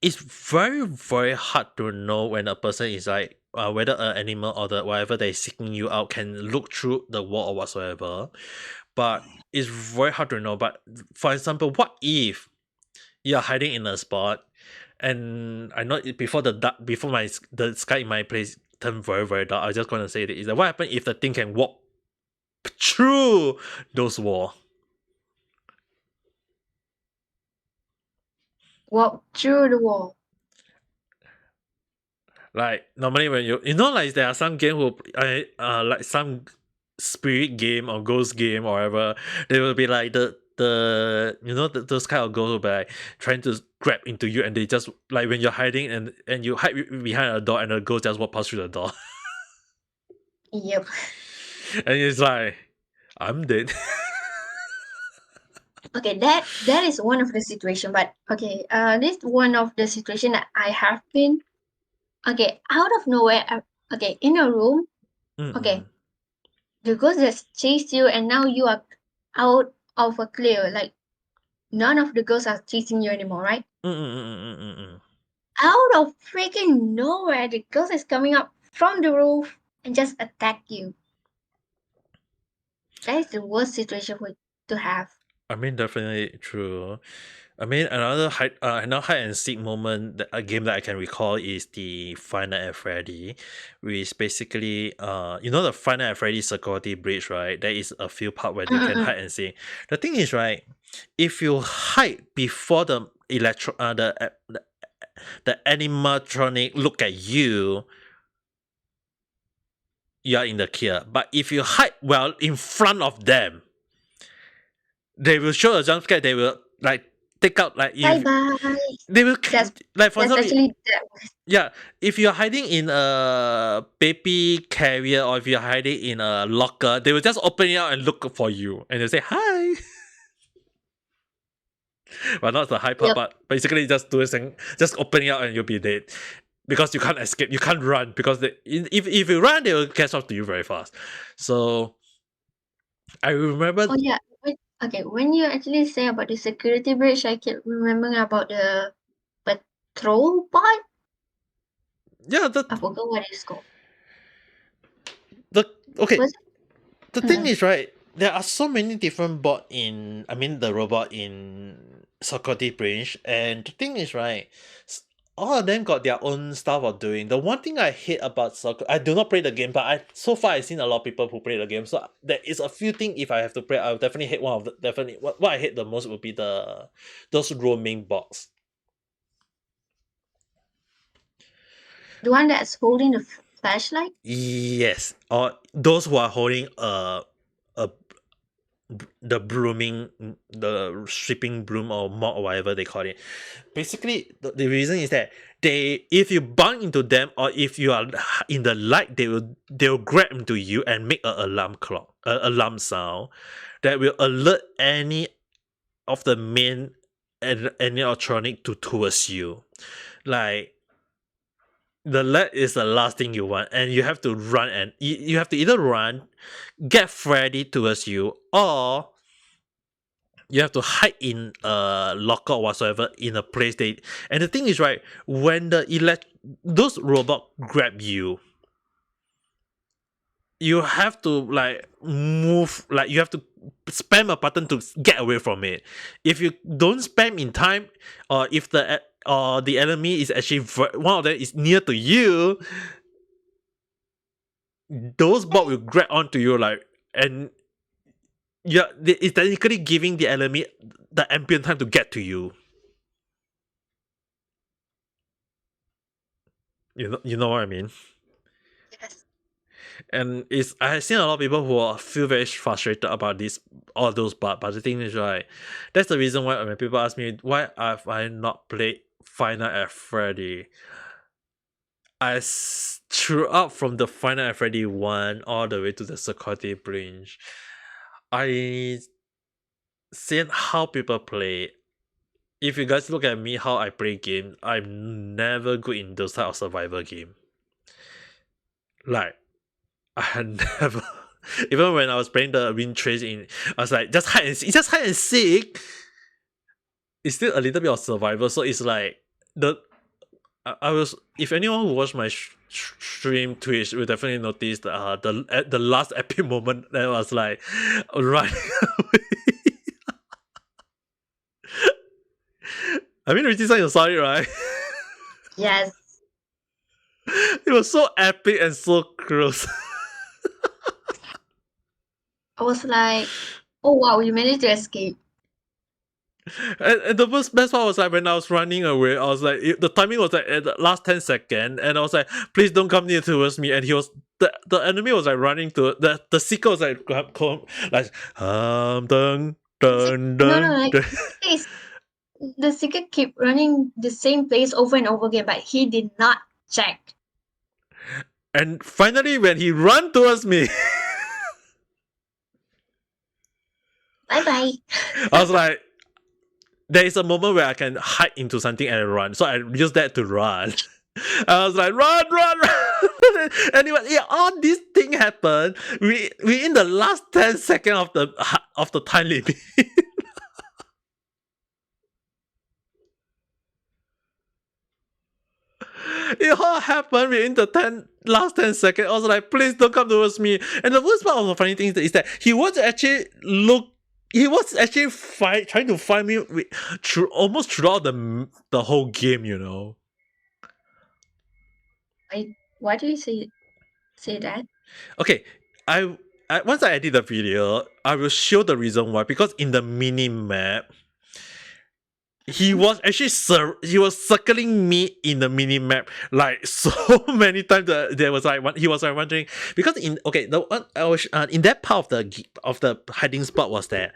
it's very very hard to know when a person is like whether an animal or the whatever that is seeking you out can look through the wall or whatsoever. But it's very hard to know. But for example, what if you're hiding in a spot, and I know before the sky in my place turned very very dark. I just gonna say that is that what happens if the thing can walk through those walls? Walk through the wall. Like normally when like there are some game who like some spirit game or ghost game or whatever, they will be like the those kind of ghosts will be like trying to grab into you, and they just like when you're hiding and you hide behind a door and the ghost just walk past through the door. Yep. And it's like I'm dead. Okay, that is one of the situation. But okay, this one of the situation that I have been. Okay, out of nowhere. Okay, in a room. Okay, Mm-mm. the ghost just chased you, and now you are out of a clear. Like none of the ghosts are chasing you anymore, right? Mm-mm-mm-mm-mm-mm. Out of freaking nowhere, the ghost is coming up from the roof and just attack you. That is the worst situation to have. I mean, definitely true. I mean, another hide and seek moment, a game that I can recall is the Five Nights at Freddy, which is basically the Five Nights at Freddy security breach, right? There is a few part where you can Mm-mm-mm. hide and seek. The thing is, right, if you hide before the animatronic look at you, you are in the clear. But if you hide well in front of them, they will show a jump scare. They will like take out like Bye if bye. they will That's like for that's example, actually that. yeah, if you're hiding in a baby carrier or if you're hiding in a locker, they will just open it out and look for you and they'll say hi. But not the high part, Yep. but basically just do this thing, just open it out and you'll be dead. Because you can't escape, you can't run because if you run, they will catch up to you very fast. So I remember, Oh yeah. Okay, when you actually say about the security breach, I keep remembering about the patrol part. yeah, I forgot what it's called. the okay, Was the it? thing is, right, there are so many different bot in, I mean, the robot in Security Breach, and the thing is, right, all of them got their own style of doing. The one thing I hate about soccer, I do not play the game, but so far I've seen a lot of people who play the game. So there is a few things if I have to play, I'll definitely hate one of the definitely what I hate the most would be those roaming bots. The one that's holding the flashlight? Yes, or those who are holding a the brooming, the sweeping broom or mop or whatever they call it. Basically, the reason is that if you bump into them or if you are in the light, they will grab into you and make an alarm clock, alarm sound that will alert any of the main and any electronic towards you. like the lag is the last thing you want, and you have to run, and you have to either run, get Freddy towards you, or you have to hide in a locker or whatsoever in a place. And the thing is, right, when those robot grab you, you have to like move, like you have to spam a button to get away from it. If you don't spam in time, or if the enemy is actually one of them is near to you, those bots will grab onto you, like, and yeah, it's technically giving the enemy the ambient time to get to you. You know what I mean? Yes. And I've seen a lot of people who feel very frustrated about all those bugs. But the thing is, right, that's the reason why when people ask me why have I not played Five Nights at Freddy, throughout from the Five Nights at Freddy 1 all the way to the security breach, I seen how people play. If you guys look at me how I play game, I'm never good in those type of survival game. Like, I had never even when I was playing the Wind Trace I was like, just hide and seek. It's still a little bit of survival, so it's like I was, if anyone who watched my stream Twitch will definitely notice the last epic moment that was like running away. I mean, Rizi-san, you saw it, right? Yes. It was so epic and so close. I was like, oh wow, you managed to escape. And the best part was like when I was running away, I was like, the timing was like at the last 10 seconds, and I was like, please don't come near towards me. And the enemy was like running to the seeker was like like dun dun dun No, dun. please. The seeker keep running the same place over and over again, but he did not check. And finally, when he ran towards me, bye bye. I was like, there is a moment where I can hide into something and run. So I used that to run. I was like, run. Anyway, yeah, all this thing happened. We in the last 10 seconds of the time limit. It all happened within the last 10 seconds. I was like, please don't come towards me. And the worst part of the funny thing is that he was actually trying to find me almost throughout the whole game, you know. Why do you say that? Okay, I once I edit the video, I will show the reason why. Because in the mini map, he was actually he was circling me in the mini map like so many times. There was like he was like wondering, because the one I was in that part of the hiding spot was that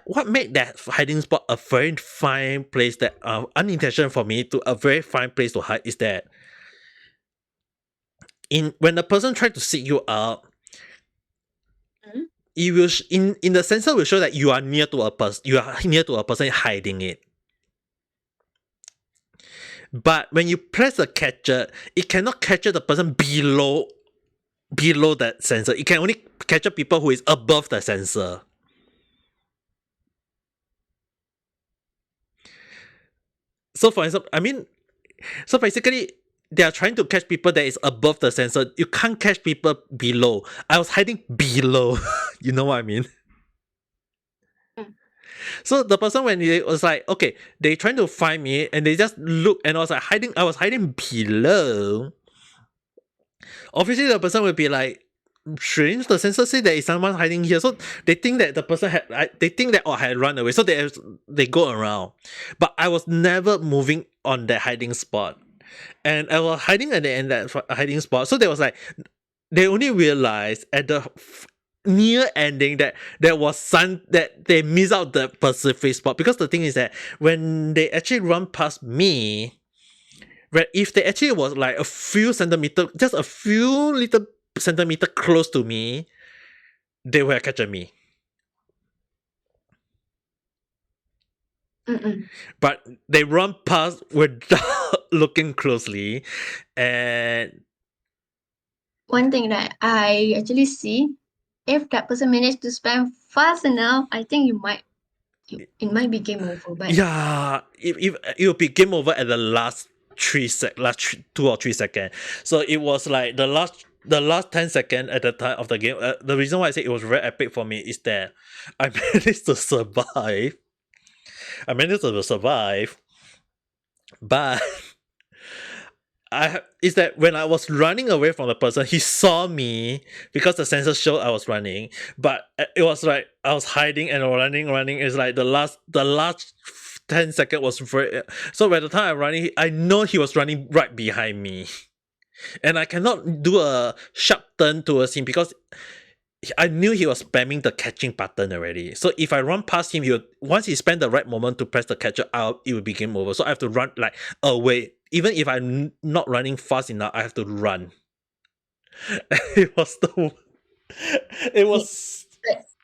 what made that hiding spot a very fine place, that unintentional for me to a very fine place to hide, is that when the person tried to seek you out, it will in the sensor will show that you are near to a person hiding it. But when you press the catcher, it cannot capture the person below that sensor. It can only capture people who is above the sensor. So for example, so basically they are trying to catch people that is above the sensor. You can't catch people below. I was hiding below. You know what I mean? So the person, when he was like, okay, they trying to find me, and they just look, and I was hiding below. Obviously, the person will be like, strange, the sensor say there is someone hiding here. So they think that the person I had run away. So they go around. But I was never moving on that hiding spot. And I was hiding at the end of that hiding spot. So they only realized at the near ending that there was that they missed out the Pacific spot. Because the thing is that when they actually run past me, if they actually was like a few centimeters, just a few little centimeter close to me, they will catch me. Mm-mm. But they run past without looking closely, and One thing that I actually see, if that person managed to spam fast enough, I think it might be game over. But yeah, if it will be game over at the last 2 or 3 seconds. So it was like the last 10 seconds at the time of the game. The reason why I say it was very epic for me is that I managed to survive. I managed to survive, but is that when I was running away from the person, he saw me because the sensor showed I was running. But it was like I was hiding and running. It's like the last 10 seconds was very. So by the time I'm running, I know he was running right behind me, and I cannot do a sharp turn towards him because I knew he was spamming the catching button already. So if I run past him, once he spent the right moment to press the catcher out, it will be game over. So I have to run like away. Even if I'm not running fast enough, I have to run. it was the. It was.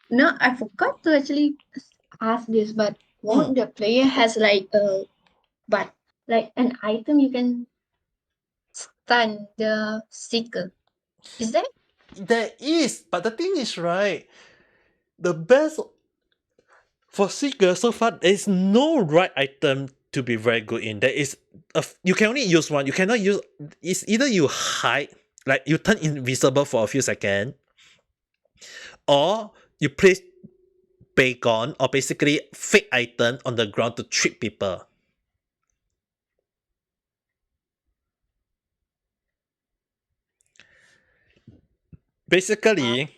no, I forgot to actually ask this. But won't the player has like like an item you can stun the seeker? Is that There is, but the thing is, right? The best for Seeker so far, there is no right item to be very good in. There is you can only use one. You cannot use. It's either you hide, like you turn invisible for a few seconds, or you place bacon or basically fake item on the ground to trick people. Basically,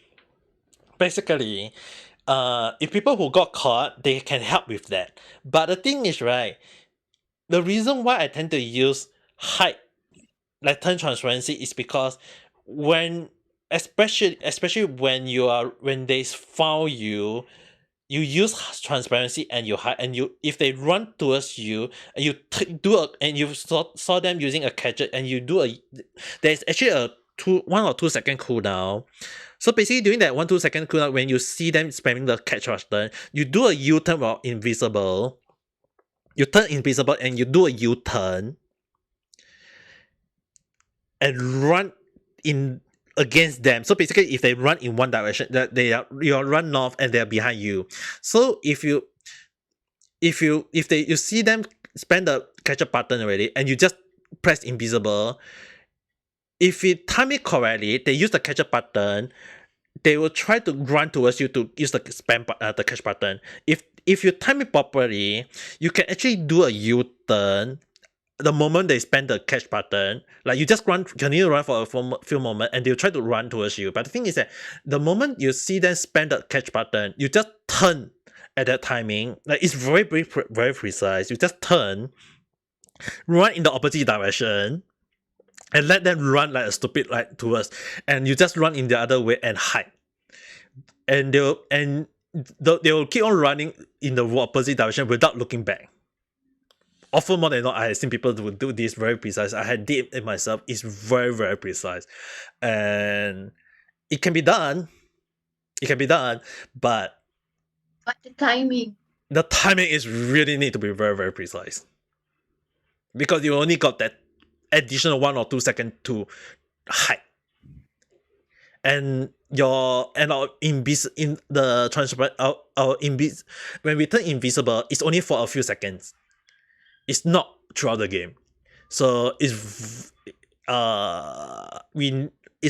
if people who got caught, they can help with that. But the thing is, right, the reason why I tend to use hide, like turn transparency, is because when especially when they found you, you use transparency and you hide, and if they run towards you and and you saw them using a catcher and you do there's actually a 1 or 2 second cooldown. So basically during that 1-2 second cooldown, when you see them spamming the catch button, you do a U-turn while invisible. You turn invisible and you do a U-turn and run in against them. So basically, if they run in one direction, that you run north and they're behind you. So if you see them spam the catch up button already and you just press invisible, if you time it correctly, they use the catch up button. They will try to run towards you to use the the catch button. If you time it properly, you can actually do a U-turn the moment they spend the catch button. Like you just continue to run for a few moments and they'll try to run towards you. But the thing is that the moment you see them spend the catch button, you just turn at that timing. Like it's very, very, very precise. You just turn, run in the opposite direction, and let them run like a stupid like towards, and you just run in the other way and hide. And they'll keep on running in the opposite direction without looking back. Often more than not, I have seen people do this very precise. I had did it myself. It's very, very precise. And it can be done. But the timing? the timing is really need to be very, very precise. Because you only got that additional 1 or 2 seconds to hide. And our in the transparent our when we turn invisible, it's only for a few seconds. It's not throughout the game. So it's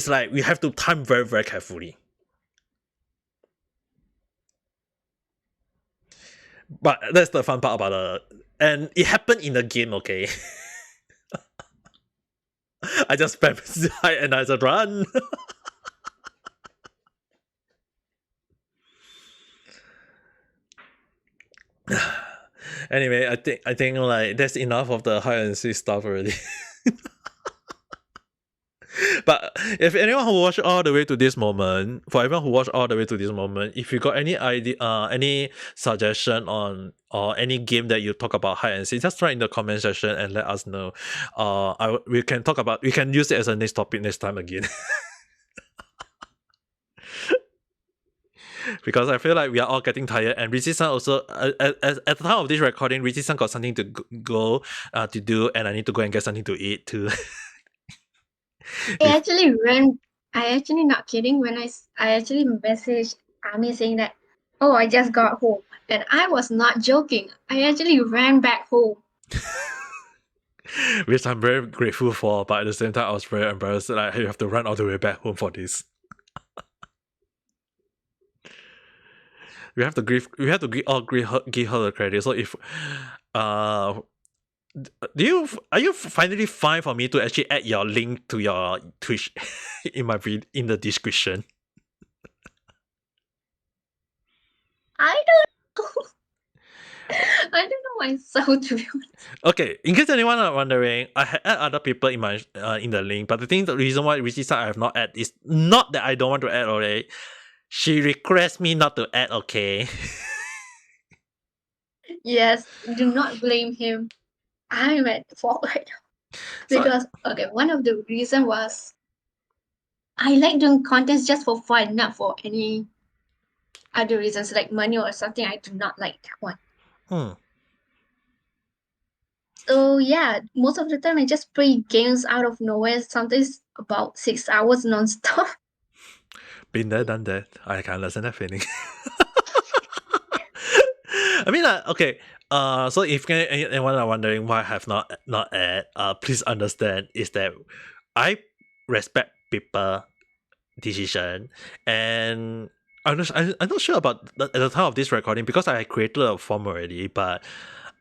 like we have to time very, very carefully. But that's the fun part about and it happened in the game, okay? I just spam hide and I just run. Anyway, I think like that's enough of the hide and seek stuff already. But if anyone who watched all the way to this moment, for everyone who watched all the way to this moment, if you got any idea, any suggestion on or any game that you talk about hide and seek, just write in the comment section and let us know. We can use it as a next topic next time again. because I feel like we are all getting tired. And Rizi-san also, at the time of this recording, Rizi-san got something to go to do, and I need to go and get something to eat too. I actually ran. I actually not kidding when I actually messaged Ami saying that, oh, I just got home, and I was not joking. I actually ran back home. Which I'm very grateful for, but at the same time, I was very embarrassed that I have to run all the way back home for this. We have to give her the credit. So if are you finally fine for me to actually add your link to your Twitch in the description? I don't know. I don't know myself, to be honest. Okay, in case anyone are wondering, I had add other people in my in the link, but the reason why Rizi-san I have not add is not that I don't want to add. Okay, she requests me not to add. Okay. Yes, do not blame him. I'm at fault right now. So, Because, okay, one of the reason was I like doing contents just for fun, not for any other reasons like money or something. I do not like that one. So yeah, most of the time I just play games out of nowhere, sometimes about 6 hours non-stop. been there, done that. I can understand that feeling. I mean, okay. So if anyone are wondering why I have not add, please understand is that I respect people decision, and I'm not sure about at the time of this recording because I created a form already, but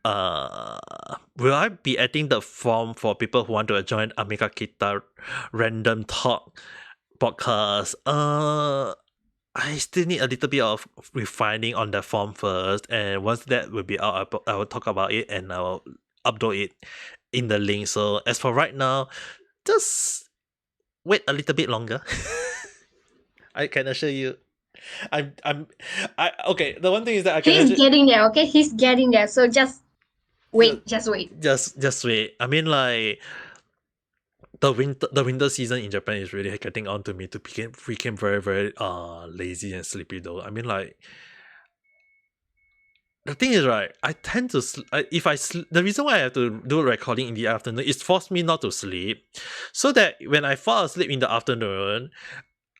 will I be adding the form for people who want to join Amiga Kita Random Talk podcast? I still need a little bit of refining on the form first, and once that will be out, I will talk about it and I will upload it in the link. So as for right now, just wait a little bit longer. I can assure you. I okay. The one thing is that I can He's getting there, okay? He's getting there. So just wait, just wait. Just wait. I mean, like the winter season in Japan is really getting on to me to became very very lazy and sleepy though. I mean, like the thing is, right, I tend to if the reason why I have to do recording in the afternoon is force me not to sleep, so that when I fall asleep in the afternoon,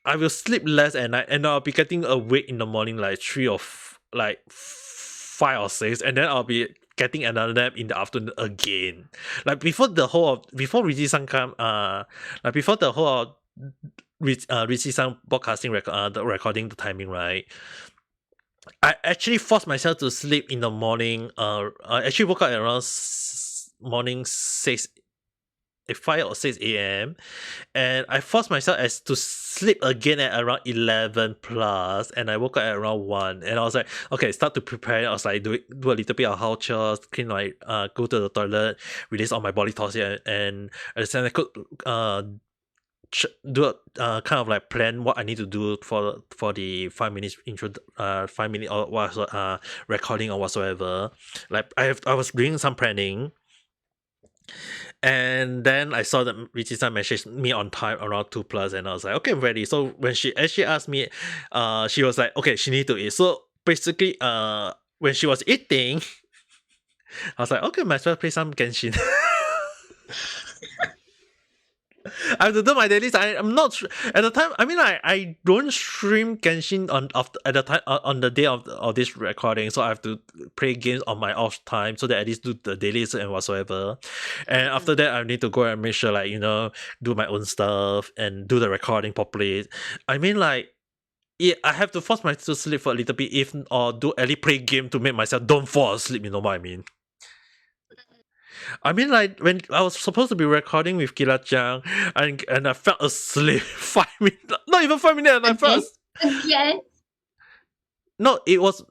I will sleep less at night and I'll be getting awake in the morning like 5 or 6, and then I'll be getting another nap in the afternoon again. Like before Rizi-san come, like before the whole of Rizi-san broadcasting the recording the timing, right? I actually forced myself to sleep in the morning. I actually woke up at around morning 5 or 6 a.m. and I forced myself as to sleep again at around 11 plus, and I woke up at around 1, and I was like, okay, start to prepare. I was like, do a little bit of house chores, clean, like go to the toilet, release all my body toxin, and at the same time I could do a kind of like plan what I need to do for the 5 minutes 5 minute or what recording or whatsoever. Like I was doing some planning, and then I saw that Richi-san messaged me on time around 2 plus, and I was like, okay, I'm ready. So when she actually asked me, she was like, okay, she need to eat. So basically, when she was eating, I was like, okay, might as well play some Genshin. I have to do my dailies. I'm not at the time. I mean, I don't stream Genshin at the time on the day of this recording, so I have to play games on my off time so that at least do the dailies and whatsoever. And after that, I need to go and make sure, like, do my own stuff and do the recording properly. I mean, like, yeah, I have to force myself to sleep for a little bit, or do at least play game to make myself don't fall asleep. You know what I mean? I mean, like when I was supposed to be recording with Kila-chan, and I fell asleep 5 minutes, not even 5 minutes, and I fell. Again? No, yes,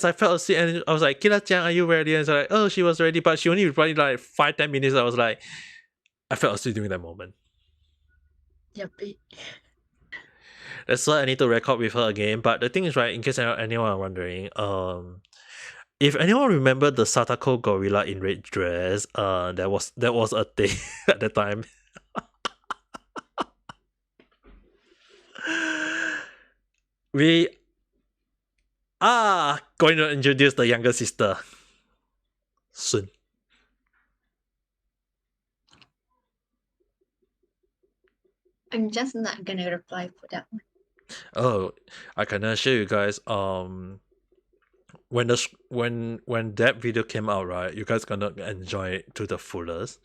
I fell asleep, and I was like, Kila-chan, are you ready? And so like, oh, she was ready, but she only replied like 5-10 minutes. I was like, I fell asleep during that moment. Yep. That's why I need to record with her again. But the thing is, right, in case anyone are wondering, if anyone remember the Satako gorilla in red dress, that was a thing at the time. we are going to introduce the younger sister soon. I'm just not gonna reply for that one. Oh, I can assure you guys, when that video came out, right, you guys gonna enjoy it to the fullest.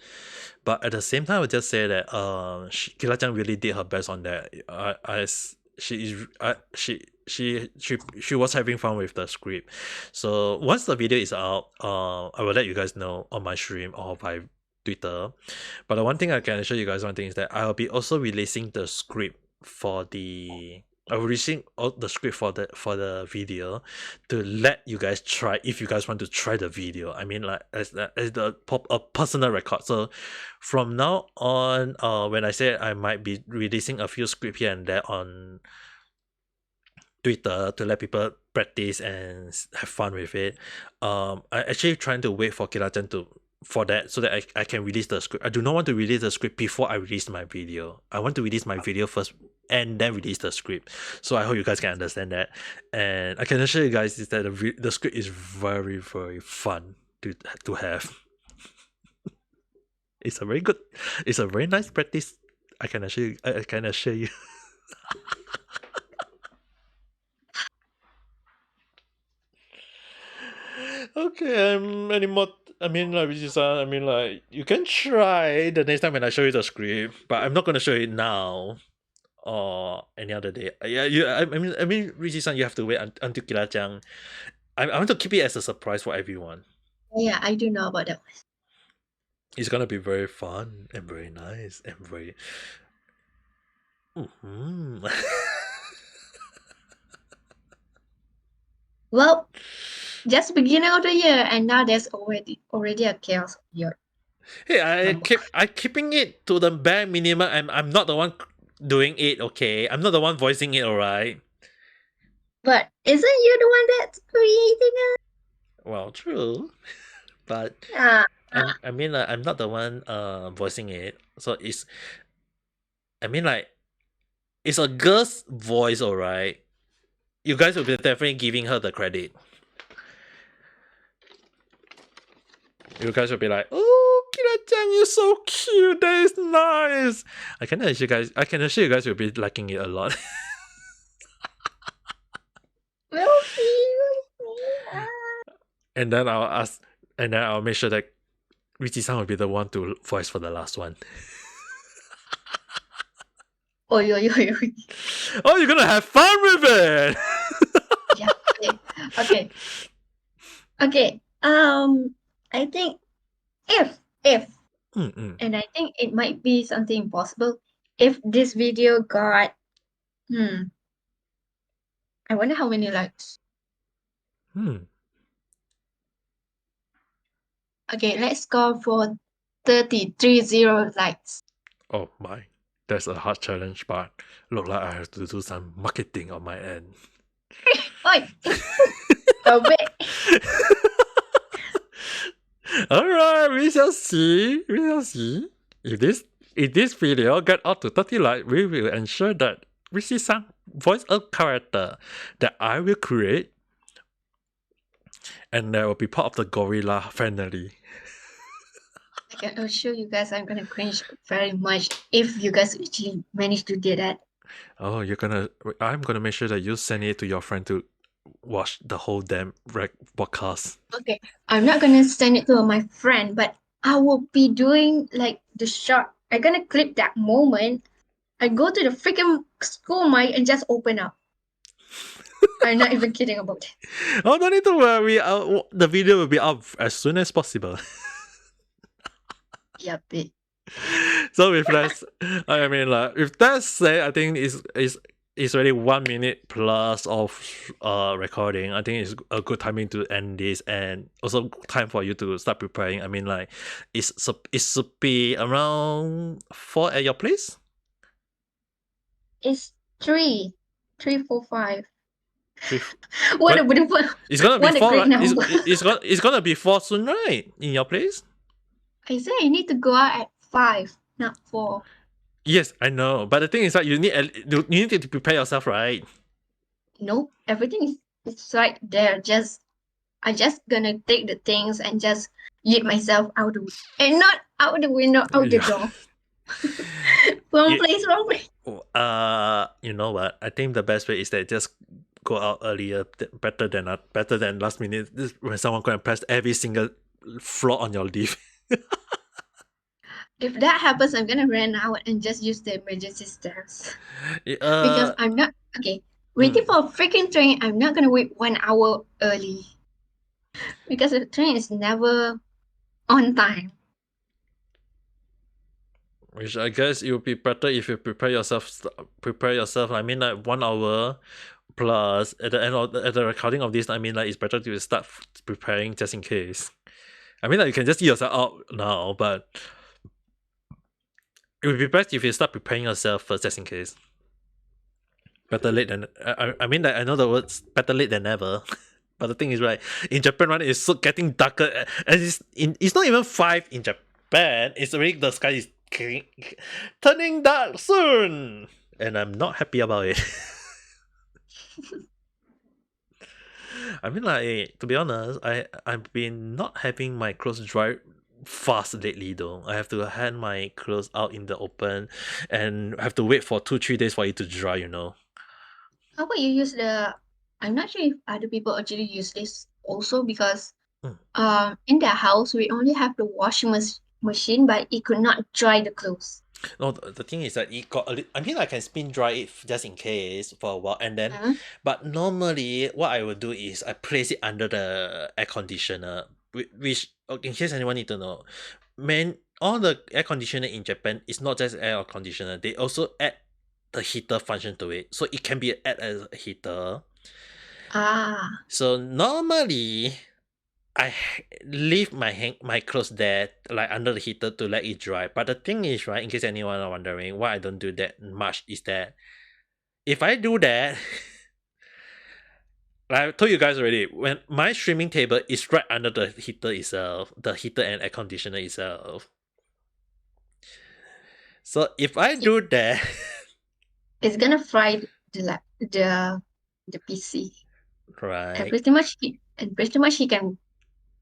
But at the same time, I would just say that Kila-chan really did her best on that. She was having fun with the script. So once the video is out, I will let you guys know on my stream or by Twitter. But the one thing I can assure you guys one thing is that I'll be also releasing the script for the I'm releasing the script for the video to let you guys try if you guys want to try the video. I mean, like as a personal record. So from now on, when I say I might be releasing a few script here and there on Twitter to let people practice and have fun with it. I actually trying to wait for Kila-chan for that so that I can release the script. I do not want to release the script before I release my video. I want to release my video first and then release the script. So I hope you guys can understand that. And I can assure you guys is that the script is very, very fun to have. It's a very nice practice. I can assure you. Okay, Rishi-san, you can try the next time when I show you the script, but I'm not gonna show it now or any other day. Rishi-san, you have to wait until Kila-chan. I want to keep it as a surprise for everyone. Yeah, I do know about that one. It's gonna be very fun and very nice and very. Well, just beginning of the year, and now there's already a chaos here. Hey, I keeping it to the bare minimum. I'm not the one doing it. Okay, I'm not the one voicing it. All right. But isn't you the one that's creating it? Well, true, but I'm not the one voicing it. So it's it's a girl's voice, all right. You guys will be definitely giving her the credit. You guys will be like, "Oh, Kira-chan, you're so cute. That is nice." I can assure you guys will be liking it a lot. We'll see. And then I'll make sure that Richi-san will be the one to voice for the last one. Oh, yo. Oh, you're gonna have fun with it. Yeah. Okay. I think if and I think it might be something impossible if this video got I wonder how many likes. Okay, let's go for 30 likes. Oh my, that's a hard challenge, but look like I have to do some marketing on my end. Oi! Stop it! Alright, we shall see. If this video get up to 30 likes, we will ensure that Rishi-san voice a character that I will create, and that will be part of the gorilla family. I can assure you guys I'm gonna cringe very much if you guys actually manage to do that. Oh, I'm gonna make sure that you send it to your friend to watch the whole damn podcast. Okay, I'm not gonna send it to my friend, but I will be doing like the shot. I'm gonna clip that moment. I go to the freaking school mic and just open up. I'm not even kidding about it. Oh, don't need to worry. The video will be up as soon as possible. Yep. So with that, if that's said, I think it's already 1 minute plus of recording. I think it's a good timing to end this, and also time for you to start preparing. It should be around 4 at your place. It's 3, 3, 4, 5. What it's gonna be what 4, right? number. It's gonna be 4 soon, right? In your place? I said I need to go out at 5, not 4. Yes, I know. But the thing is that you need to prepare yourself, right? nope, everything is it's right there. I just gonna take the things and just eat myself out the and not out the window, out the Yeah. door. Wrong You- place, wrong place. you know what? I think the best way is that just go out earlier, better than last minute. When someone go and press every single floor on your leaf. If that happens, I'm gonna run out and just use the emergency stairs. Because I'm not okay. Waiting for a freaking train, I'm not gonna wait 1 hour early. Because the train is never on time. Which I guess it would be better if you prepare yourself. I mean, like 1 hour plus at the recording of this. I mean, like it's better to start preparing just in case. I mean, like you can just eat yourself out now, but it would be best if you start preparing yourself first just in case. Better late than I mean, like I know the words better late than never. But the thing is, right, in Japan, right, it's so getting darker, and it's not even 5 in Japan. It's already the sky is turning dark soon, and I'm not happy about it. I mean, like to be honest, I've been not having my clothes dry fast lately though. I have to hang my clothes out in the open, and have to wait for 2-3 days for it to dry. You know. How about you use the? I'm not sure if other people actually use this also because in their house we only have the washing machine, but it could not dry the clothes. No, the thing is that it got I mean, I can spin dry it just in case for a while, and then, but normally what I would do is I place it under the air conditioner, which in case anyone need to know, man, all the air conditioner in Japan is not just air conditioner; they also add the heater function to it, so it can be add as a heater. So normally I leave my clothes there, like under the heater to let it dry. But the thing is, right, in case anyone are wondering why I don't do that much, is that if I do that, like I told you guys already, when my streaming table is right under the heater itself, the heater and air conditioner itself. So if I do that, it's gonna fry the PC. right? And pretty much he can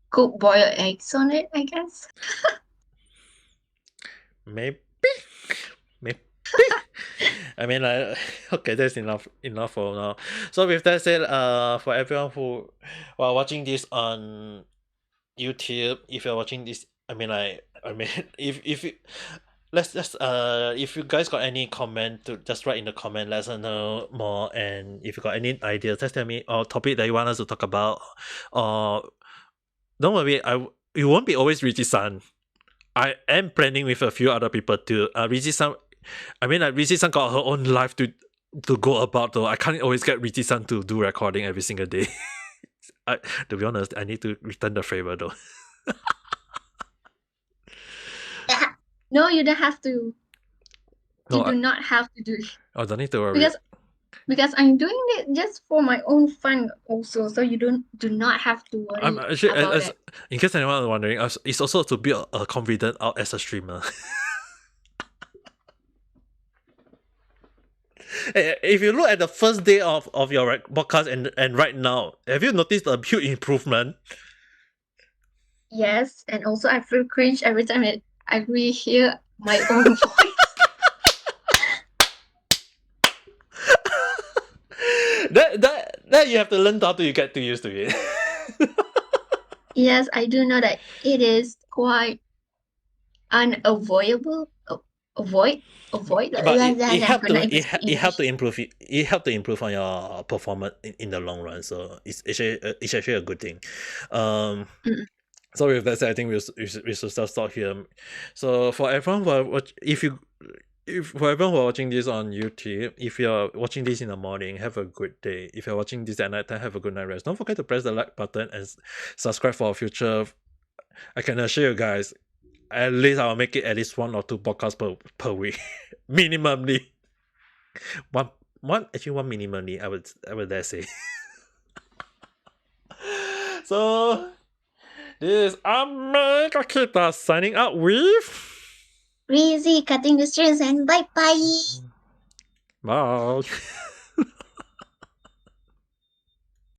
cook boiled eggs on it, I guess. Maybe. I mean, like, okay, that's enough for now. So with that said, for everyone who are watching this on YouTube, if you're watching this, I mean, if you, let's just if you guys got any comment, to just write in the comment, let us know more, and if you got any ideas, just tell me, or topic that you want us to talk about, or don't worry, it won't be always Richi-san. I am planning with a few other people too. Richi-san, I mean, like Richi-san got her own life to go about though. I can't always get Richi-san to do recording every single day. To be honest, I need to return the favor though. No, you don't have to. No, You do not have to do it. I don't need to worry. Because I'm doing it just for my own fun also, so you do not have to worry I'm actually, about it. in case anyone is wondering, it's also to build a confidence out as a streamer. If you look at the first day of your podcast and right now, have you noticed a huge improvement? Yes, and also I feel cringe every time I hear my own voice. that you have to learn how to get to used to it. Yes, I do know that it is quite unavoidable. Avoid. But it helped to improve on your performance in the long run. So it's actually a good thing. So with that said, I think we should stop here. So for everyone for everyone who are watching this on YouTube, if you're watching this in the morning, have a good day. If you're watching this at night time, have a good night rest. Don't forget to press the like button and subscribe for future. I can assure you guys, at least I'll make it at least 1 or 2 podcasts per week. Minimally. One minimally, I would dare say. So this is Kita signing out with Rizi cutting the strings and bye bye. Bye.